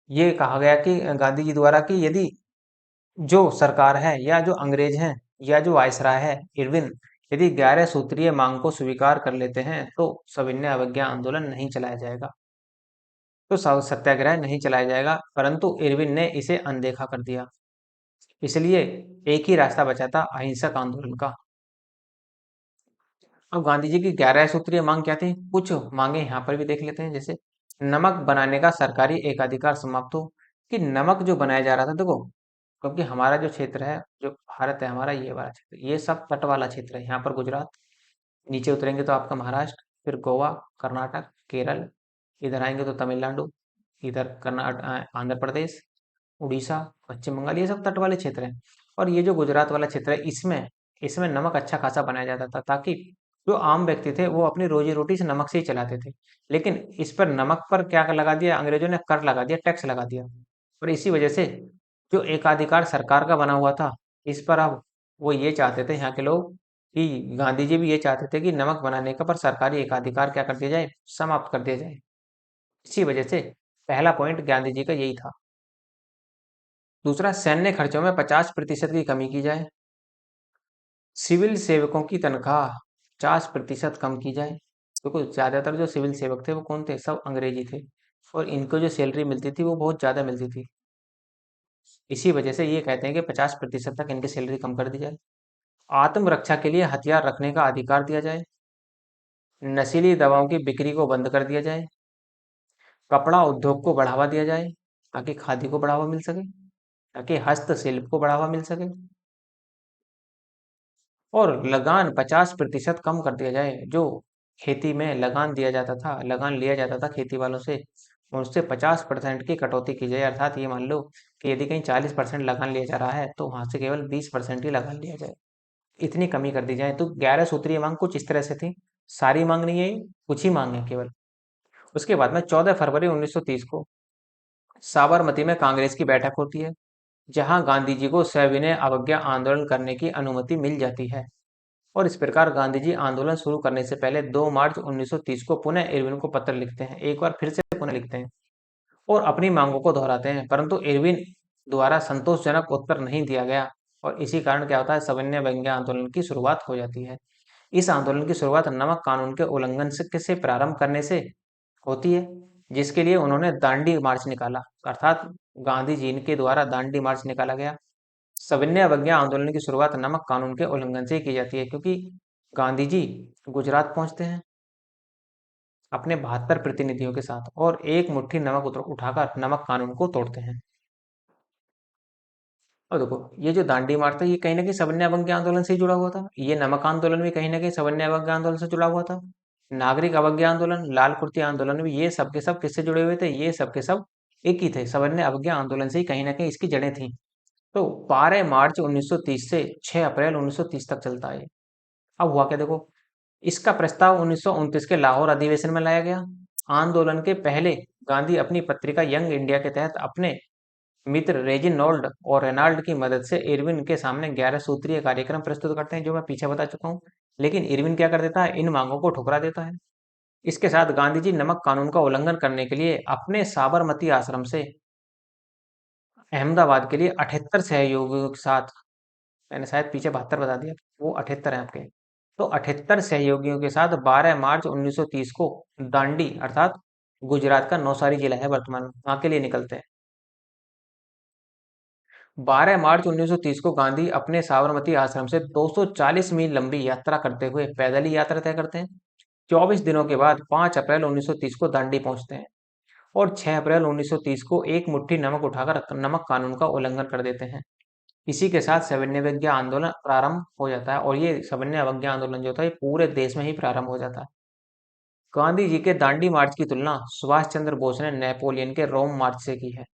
ये कहा गया कि गांधी जी द्वारा कि यदि जो सरकार है या जो अंग्रेज हैं या जो वायसराय है इरविन, यदि 11 सूत्रीय मांग को स्वीकार कर लेते हैं तो सविनय अवज्ञा आंदोलन नहीं चलाया जाएगा, तो सत्याग्रह नहीं चलाया जाएगा। परंतु इरविन ने इसे अनदेखा कर दिया। इसलिए एक ही रास्ता बचा था अहिंसक आंदोलन का। अब गांधी जी की 11 सूत्रीय मांग क्या थी, कुछ मांगे यहाँ पर भी देख लेते हैं। जैसे नमक बनाने का सरकारी एकाधिकार समाप्त हो, कि नमक जो बनाया जा रहा था, देखो क्योंकि हमारा जो क्षेत्र है, जो भारत है हमारा, ये वाला क्षेत्र, ये सब तट वाला क्षेत्र है। यहाँ पर गुजरात, नीचे उतरेंगे तो आपका महाराष्ट्र, फिर गोवा, कर्नाटक, केरल, इधर आएंगे तो तमिलनाडु, इधर कर्नाटक, आंध्र प्रदेश, उड़ीसा, पश्चिम बंगाल, ये सब तट वाले क्षेत्र हैं। और ये जो गुजरात वाला क्षेत्र है, इसमें इसमें नमक अच्छा खासा बनाया जाता था, ताकि जो आम व्यक्ति थे वो अपनी रोजी रोटी से नमक से ही चलाते थे। लेकिन इस पर नमक पर क्या लगा दिया, अंग्रेजों ने कर लगा दिया, टैक्स लगा दिया। और इसी वजह से जो एकाधिकार सरकार का बना हुआ था, इस पर अब वो ये चाहते थे यहाँ के लोग, कि गांधी जी भी ये चाहते थे कि नमक बनाने का पर सरकारी एकाधिकार क्या कर दिया जाए, समाप्त कर दिया जाए। इसी वजह से पहला पॉइंट गांधी जी का यही था। दूसरा, सैन्य खर्चों में 50% की कमी की जाए। सिविल सेवकों की तनख्वाह 50% कम की जाए। देखो, ज्यादातर जो सिविल सेवक थे वो कौन थे? सब अंग्रेजी थे, और इनको जो सैलरी मिलती थी वो बहुत ज्यादा मिलती थी। इसी वजह से ये कहते हैं कि 50% तक इनकी सैलरी कम कर दी जाए। आत्मरक्षा के लिए हथियार रखने का अधिकार दिया जाए। नशीली दवाओं की बिक्री को बंद कर दिया जाए। कपड़ा उद्योग को बढ़ावा दिया जाए, ताकि खादी को बढ़ावा मिल सके, ताकि हस्तशिल्प को बढ़ावा मिल सके। और लगान 50% कम कर दिया जाए। जो खेती में लगान दिया जाता था, लगान लिया जाता था खेती वालों से, उससे 50% की कटौती की जाए। अर्थात ये मान लो कि यदि कहीं 40% लगान लिया जा रहा है, तो वहां से केवल 20% ही लगान लिया जाए। इतनी कमी कर दी जाए। तो 11 सूत्रीय मांग कुछ इस तरह से थी। सारी मांग नहीं है, कुछ ही मांग है केवल। उसके बाद में 14 फरवरी 1930 को साबरमती में कांग्रेस की बैठक होती है, जहां गांधी जी को सविनय अवज्ञा आंदोलन करने की अनुमति मिल जाती है। और इस प्रकार गांधी जी आंदोलन शुरू करने से पहले 2 मार्च 1930 को पुनः इरविन को पत्र लिखते हैं। एक बार फिर से पुनः लिखते हैं और अपनी मांगों को दोहराते हैं, परंतु इरविन द्वारा संतोषजनक उत्तर नहीं दिया गया। और इसी कारण क्या होता है? सविनय अवज्ञा आंदोलन की शुरुआत हो जाती है। इस आंदोलन की शुरुआत नमक कानून के उल्लंघन से प्रारंभ करने से होती है, जिसके लिए उन्होंने दांडी मार्च निकाला। अर्थात गांधी जी के द्वारा दांडी मार्च निकाला गया। सविनय अवज्ञा आंदोलन की शुरुआत नमक कानून के उल्लंघन से ही की जाती है, क्योंकि गांधी जी गुजरात पहुंचते हैं अपने 72 प्रतिनिधियों के साथ, और एक मुट्ठी नमक उठाकर नमक कानून को तोड़ते हैं। और देखो, ये जो दांडी मार्च था, ये कहीं ना कहीं सविनय अवज्ञा आंदोलन से ही जुड़ा हुआ था। ये नमक आंदोलन भी कहीं ना कहीं सविनय अवज्ञा आंदोलन से जुड़ा हुआ था। नागरिक अवज्ञा आंदोलन, लाल कुर्ती आंदोलन भी, ये सब के सब किससे जुड़े हुए थे? ये सब के सब एक ही थे। सविनय अवज्ञा आंदोलन से ही कहीं ना कहीं इसकी जड़ें थी। तो 12 मार्च 1930 से 6 अप्रैल 1930 तक चलता है। अब हुआ क्या देखो, इसका प्रस्ताव 1929 के लाहौर अधिवेशन में लाया गया। आंदोलन के पहले गांधी अपनी पत्रिका यंग इंडिया के तहत अपने मित्र रेजिनोल्ड और रेनाल्ड की मदद से इरविन के सामने 11 सूत्रीय कार्यक्रम प्रस्तुत करते हैं, जो मैं पीछे बता चुका हूँ। लेकिन इरविन क्या कर देता है? इन मांगों को ठुकरा देता है। इसके साथ गांधी जी नमक कानून का उल्लंघन करने के लिए अपने साबरमती आश्रम से अहमदाबाद के लिए 78 सहयोगियों के साथ, मैंने शायद पीछे 72 बता दिया, वो 78 है आपके, तो 78 सहयोगियों के साथ 12 मार्च 1930 को दांडी, अर्थात गुजरात का नौसारी जिला है वर्तमान में, वहां के लिए निकलते हैं। 12 मार्च 1930 को गांधी अपने साबरमती आश्रम से 240 मील लंबी यात्रा करते हुए पैदल ही यात्रा तय करते हैं। 24 दिनों के बाद 5 अप्रैल 1930 को दांडी पहुंचते हैं, और 6 अप्रैल 1930 को एक मुट्ठी नमक उठाकर नमक कानून का उल्लंघन कर देते हैं। इसी के साथ सविनय अवज्ञा आंदोलन प्रारंभ हो जाता है, और ये सविनय अवज्ञा आंदोलन जो था, ये पूरे देश में ही प्रारंभ हो जाता है। गांधी जी के दांडी मार्च की तुलना सुभाष चंद्र बोस ने नेपोलियन के रोम मार्च से की है।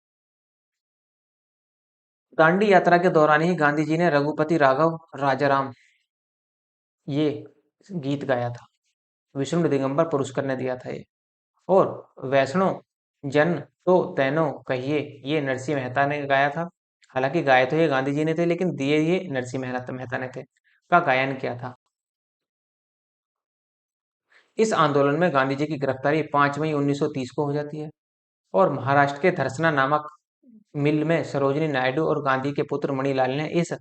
दांडी यात्रा के दौरान ही गांधी जी ने रघुपति राघव राजाराम, ये गीत गाया था। विष्णु दिगंबर पुरस्कार ने दिया था ये। और वैष्णो जन तो तैनो कहिए, ये नरसिंह मेहता ने गाया था। हालांकि गाए तो ये गांधी जी ने थे, लेकिन दिए ये नरसिंह मेहता ने थे, का गायन किया था। इस आंदोलन में गांधी जी की गिरफ्तारी 5 मई 1930 को हो जाती है, और महाराष्ट्र के धरसना नामक मिल में सरोजिनी नायडू और गांधी के पुत्र मणिलाल ने इस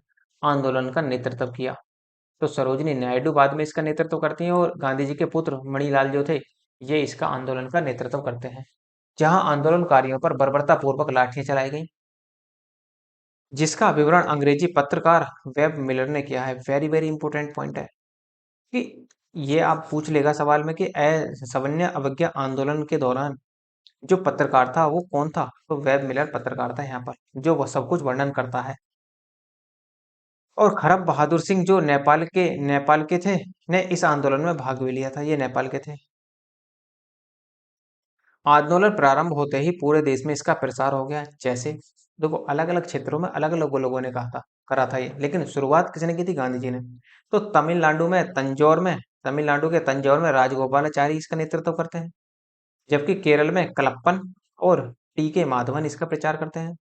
आंदोलन का नेतृत्व किया। तो सरोजिनी नायडू बाद में इसका नेतृत्व करती हैं, और गांधी जी के पुत्र मणिलाल जो थे, ये इसका आंदोलन का नेतृत्व करते हैं। जहां आंदोलनकारियों पर बर्बरतापूर्वक लाठियां चलाई गई, जिसका विवरण अंग्रेजी पत्रकार वेब मिलर ने किया है। वेरी वेरी इंपॉर्टेंट पॉइंट है कि ये आप पूछ लेगा सवाल में कि सविनय अवज्ञा आंदोलन के दौरान जो पत्रकार था वो कौन था? तो वेब मिलर पत्रकार था यहाँ पर, जो वह सब कुछ वर्णन करता है। और खरब बहादुर सिंह, जो नेपाल के थे, ने इस आंदोलन में भाग भी लिया था। ये नेपाल के थे। आंदोलन प्रारंभ होते ही पूरे देश में इसका प्रसार हो गया। जैसे देखो, अलग अलग क्षेत्रों में अलग अलग लोगों ने कहा था, करा था ये, लेकिन शुरुआत किसने की थी? गांधी जी ने। तो तमिलनाडु के तंजौर में राजगोपालाचारी इसका नेतृत्व करते हैं, जबकि केरल में कलप्पन और टी के माधवन इसका प्रचार करते हैं।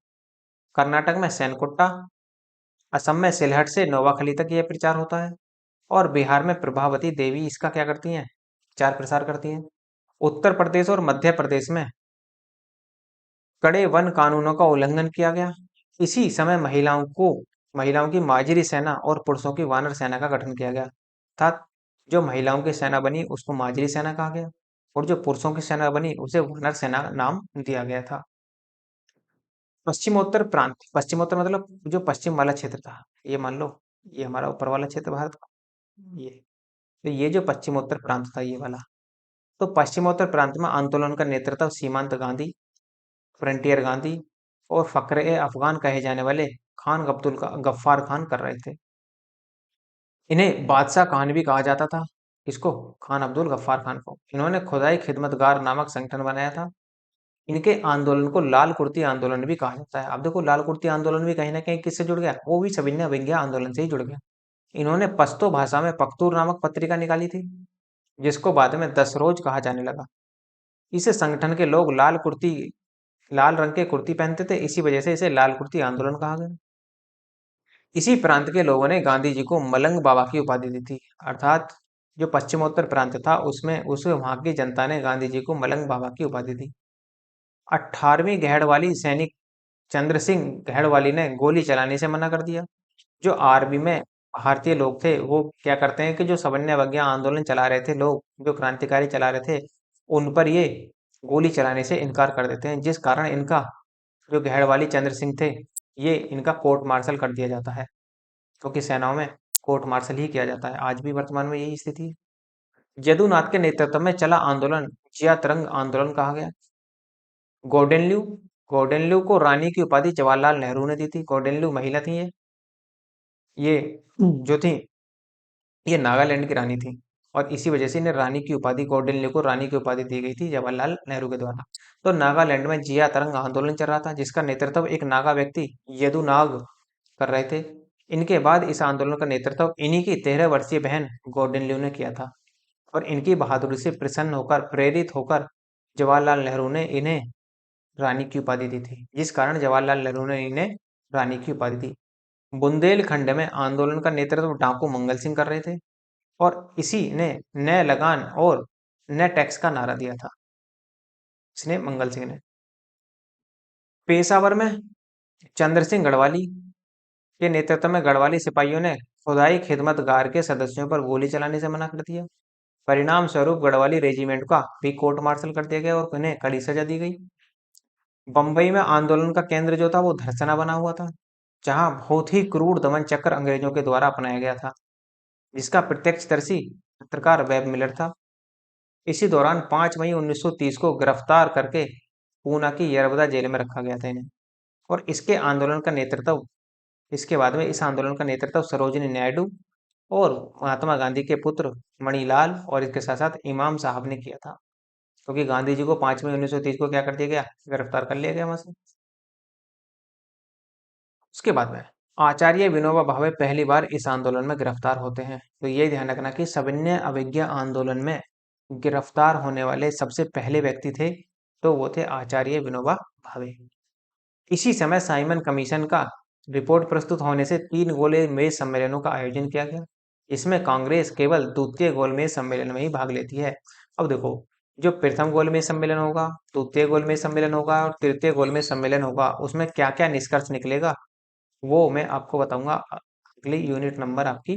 कर्नाटक में सेनकुट्टा, असम में सिलहट से नोवाखली तक यह प्रचार होता है, और बिहार में प्रभावती देवी इसका क्या करती हैं? प्रचार प्रसार करती हैं। उत्तर प्रदेश और मध्य प्रदेश में कड़े वन कानूनों का उल्लंघन किया गया। इसी समय महिलाओं की माजिरी सेना और पुरुषों की वानर सेना का गठन किया गया। अर्थात जो महिलाओं की सेना बनी उसको माजिरी सेना कहा गया, और जो पुरुषों की सेना बनी उसे वानर सेना नाम दिया गया था। पश्चिमोत्तर प्रांत, पश्चिमोत्तर मतलब जो पश्चिम वाला क्षेत्र था, ये मान लो ये हमारा ऊपर वाला क्षेत्र भारत का, ये तो ये जो पश्चिमोत्तर प्रांत था ये वाला। तो पश्चिमोत्तर प्रांत में आंदोलन का नेतृत्व सीमांत गांधी, फ्रंटियर गांधी और फखरे ए अफगान कहे जाने वाले खान अब्दुल का गफ्फार खान कर रहे थे। इन्हें बादशाह खान भी कहा जाता था। किसको? खान अब्दुल गफ्फार खान को। इन्होंने खुदाई खिदमतगार नामक संगठन बनाया था। इनके आंदोलन को लाल कुर्ती आंदोलन भी कहा जाता है। अब देखो लाल कुर्ती आंदोलन भी कहीं ना कहीं किससे जुड़ गया? वो भी सविनय अवज्ञा आंदोलन से ही जुड़ गया। इन्होंने पश्तो भाषा में पख्तूर नामक पत्रिका निकाली थी, जिसको बाद में दसरोज कहा जाने लगा। इस संगठन के लोग लाल रंग के कुर्ती पहनते थे, इसी वजह से इसे लाल कुर्ती आंदोलन कहा गया। इसी प्रांत के लोगों ने गांधी जी को मलंग बाबा की उपाधि दी थी। अर्थात जो पश्चिमोत्तर प्रांत था उसमें उस वहां की जनता ने गांधी जी को मलंग बाबा की उपाधि दी। 18वीं गैंडवाली सैनिक चंद्र सिंह गैंडवाली ने गोली चलाने से मना कर दिया। जो आर्मी में भारतीय लोग थे वो क्या करते हैं कि जो सविनय अवज्ञा आंदोलन चला रहे थे लोग, जो क्रांतिकारी चला रहे थे, उन पर ये गोली चलाने से इनकार कर देते हैं, जिस कारण इनका जो गैंडवाली चंद्र सिंह थे ये इनका कोर्ट मार्शल कर दिया जाता है, क्योंकि सेनाओं में कोर्ट मार्शल ही किया जाता है। आज भी वर्तमान में यही स्थिति है। यदुनाथ के नेतृत्व में चला आंदोलन जिया तरंग आंदोलन कहा गया। गौडेनल्यू गौडेनल्यू को रानी की उपाधि जवाहरलाल नेहरू ने दी थी। गौडेनल्यू महिला थी ये जो थी ये नागालैंड की रानी थी, और इसी वजह से इन्हें रानी की उपाधि, कौंडिन्य को रानी की उपाधि दी गई थी जवाहरलाल नेहरू के द्वारा। तो नागालैंड में जिया तरंग आंदोलन चल रहा था, जिसका नेतृत्व एक नागा व्यक्ति यदुनाग कर रहे थे। इनके बाद इस आंदोलन का नेतृत्व इन्हीं की 13 वर्षीय बहन गौडिन्यू ने किया था, और इनकी बहादुरी से प्रसन्न होकर, प्रेरित होकर जवाहरलाल नेहरू ने इन्हें रानी की उपाधि दी थी, जिस कारण जवाहरलाल नेहरू ने इन्हें रानी की उपाधि दी। बुंदेलखंड में आंदोलन का नेतृत्व डाकू मंगल सिंह कर रहे थे, और इसी ने न लगान और न टैक्स का नारा दिया था। इसने मंगल सिंह ने। पेशावर में चंद्र सिंह गढ़वाली के नेतृत्व में गढ़वाली सिपाहियों ने खुदाई खिदमतगार के सदस्यों पर गोली चलाने से मना कर दिया। परिणाम स्वरूप गढ़वाली रेजिमेंट का भी कोर्ट मार्शल कर दिया गया और उन्हें कड़ी सजा दी गई। बंबई में आंदोलन का केंद्र जो था वो धरसना बना हुआ था, जहां बहुत ही क्रूर दमन चक्र अंग्रेजों के द्वारा अपनाया गया था, जिसका प्रत्यक्षदर्शी पत्रकार वेब मिलर था। इसी दौरान 5 मई 1930 को गिरफ्तार करके पूना की यरबदा जेल में रखा गया था इन्हें। और इसके बाद में इस आंदोलन का नेतृत्व सरोजिनी नायडू और महात्मा गांधी के पुत्र मणिलाल और इसके साथ साथ इमाम साहब ने किया था, क्योंकि गांधी जी को 5 मई 1930 को क्या कर दिया गया? गिरफ्तार कर लिया गया वहां से। उसके बाद में आचार्य विनोबा भावे पहली बार इस आंदोलन में गिरफ्तार होते हैं। तो ये ध्यान रखना कि सविनय अवज्ञा आंदोलन में गिरफ्तार होने वाले सबसे पहले व्यक्ति थे, तो वो थे आचार्य विनोबा भावे। इसी समय साइमन कमीशन का रिपोर्ट प्रस्तुत होने से 3 गोलमेज सम्मेलनों का आयोजन किया गया। इसमें कांग्रेस केवल द्वितीय गोलमेज सम्मेलन में ही भाग लेती है। अब देखो, जो प्रथम गोलमेज सम्मेलन होगा, द्वितीय गोलमेज सम्मेलन होगा और तृतीय गोलमेज सम्मेलन होगा, उसमें क्या क्या निष्कर्ष निकलेगा वो मैं आपको बताऊंगा। अगली यूनिट नंबर आपकी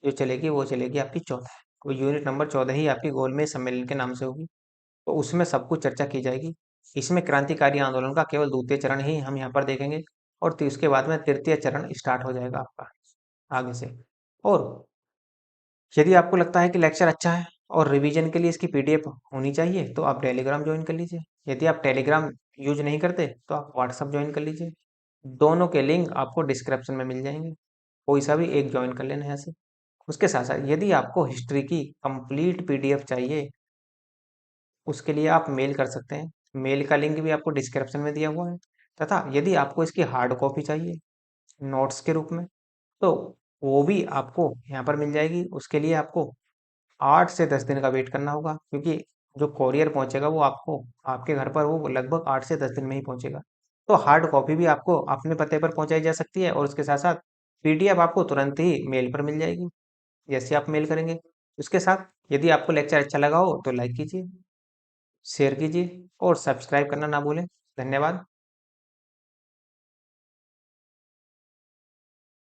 जो चलेगी वो चलेगी आपकी 14। वो यूनिट नंबर 14 ही आपकी गोलमेज सम्मेलन के नाम से होगी, तो उसमें सब कुछ चर्चा की जाएगी। इसमें क्रांतिकारी आंदोलन का केवल द्वितीय चरण ही हम यहाँ पर देखेंगे, और उसके बाद में तृतीय चरण स्टार्ट हो जाएगा आपका आगे से। और यदि आपको लगता है कि लेक्चर अच्छा है और रिवीजन के लिए इसकी पीडीएफ होनी चाहिए, तो आप टेलीग्राम ज्वाइन कर लीजिए। यदि आप टेलीग्राम यूज नहीं करते तो आप व्हाट्सअप ज्वाइन कर लीजिए। दोनों के लिंक आपको डिस्क्रिप्शन में मिल जाएंगे, कोई सा भी एक ज्वाइन कर लेना यहाँ से। उसके साथ साथ यदि आपको हिस्ट्री की कंप्लीट पीडीएफ चाहिए, उसके लिए आप मेल कर सकते हैं। मेल का लिंक भी आपको डिस्क्रिप्शन में दिया हुआ है। तथा यदि आपको इसकी हार्ड कॉपी चाहिए नोट्स के रूप में, तो वो भी आपको यहाँ पर मिल जाएगी। उसके लिए आपको 8 से 10 दिन का वेट करना होगा, क्योंकि जो कोरियर पहुंचेगा वो आपको आपके घर पर वो लगभग 8 से 10 दिन में ही पहुंचेगा। तो हार्ड कॉपी भी आपको अपने पते पर पहुंचाई जा सकती है, और उसके साथ साथ पीडीएफ आपको तुरंत ही मेल पर मिल जाएगी, जैसे आप मेल करेंगे। उसके साथ यदि आपको लेक्चर अच्छा लगा हो तो लाइक कीजिए, शेयर कीजिए और सब्सक्राइब करना ना भूलें। धन्यवाद।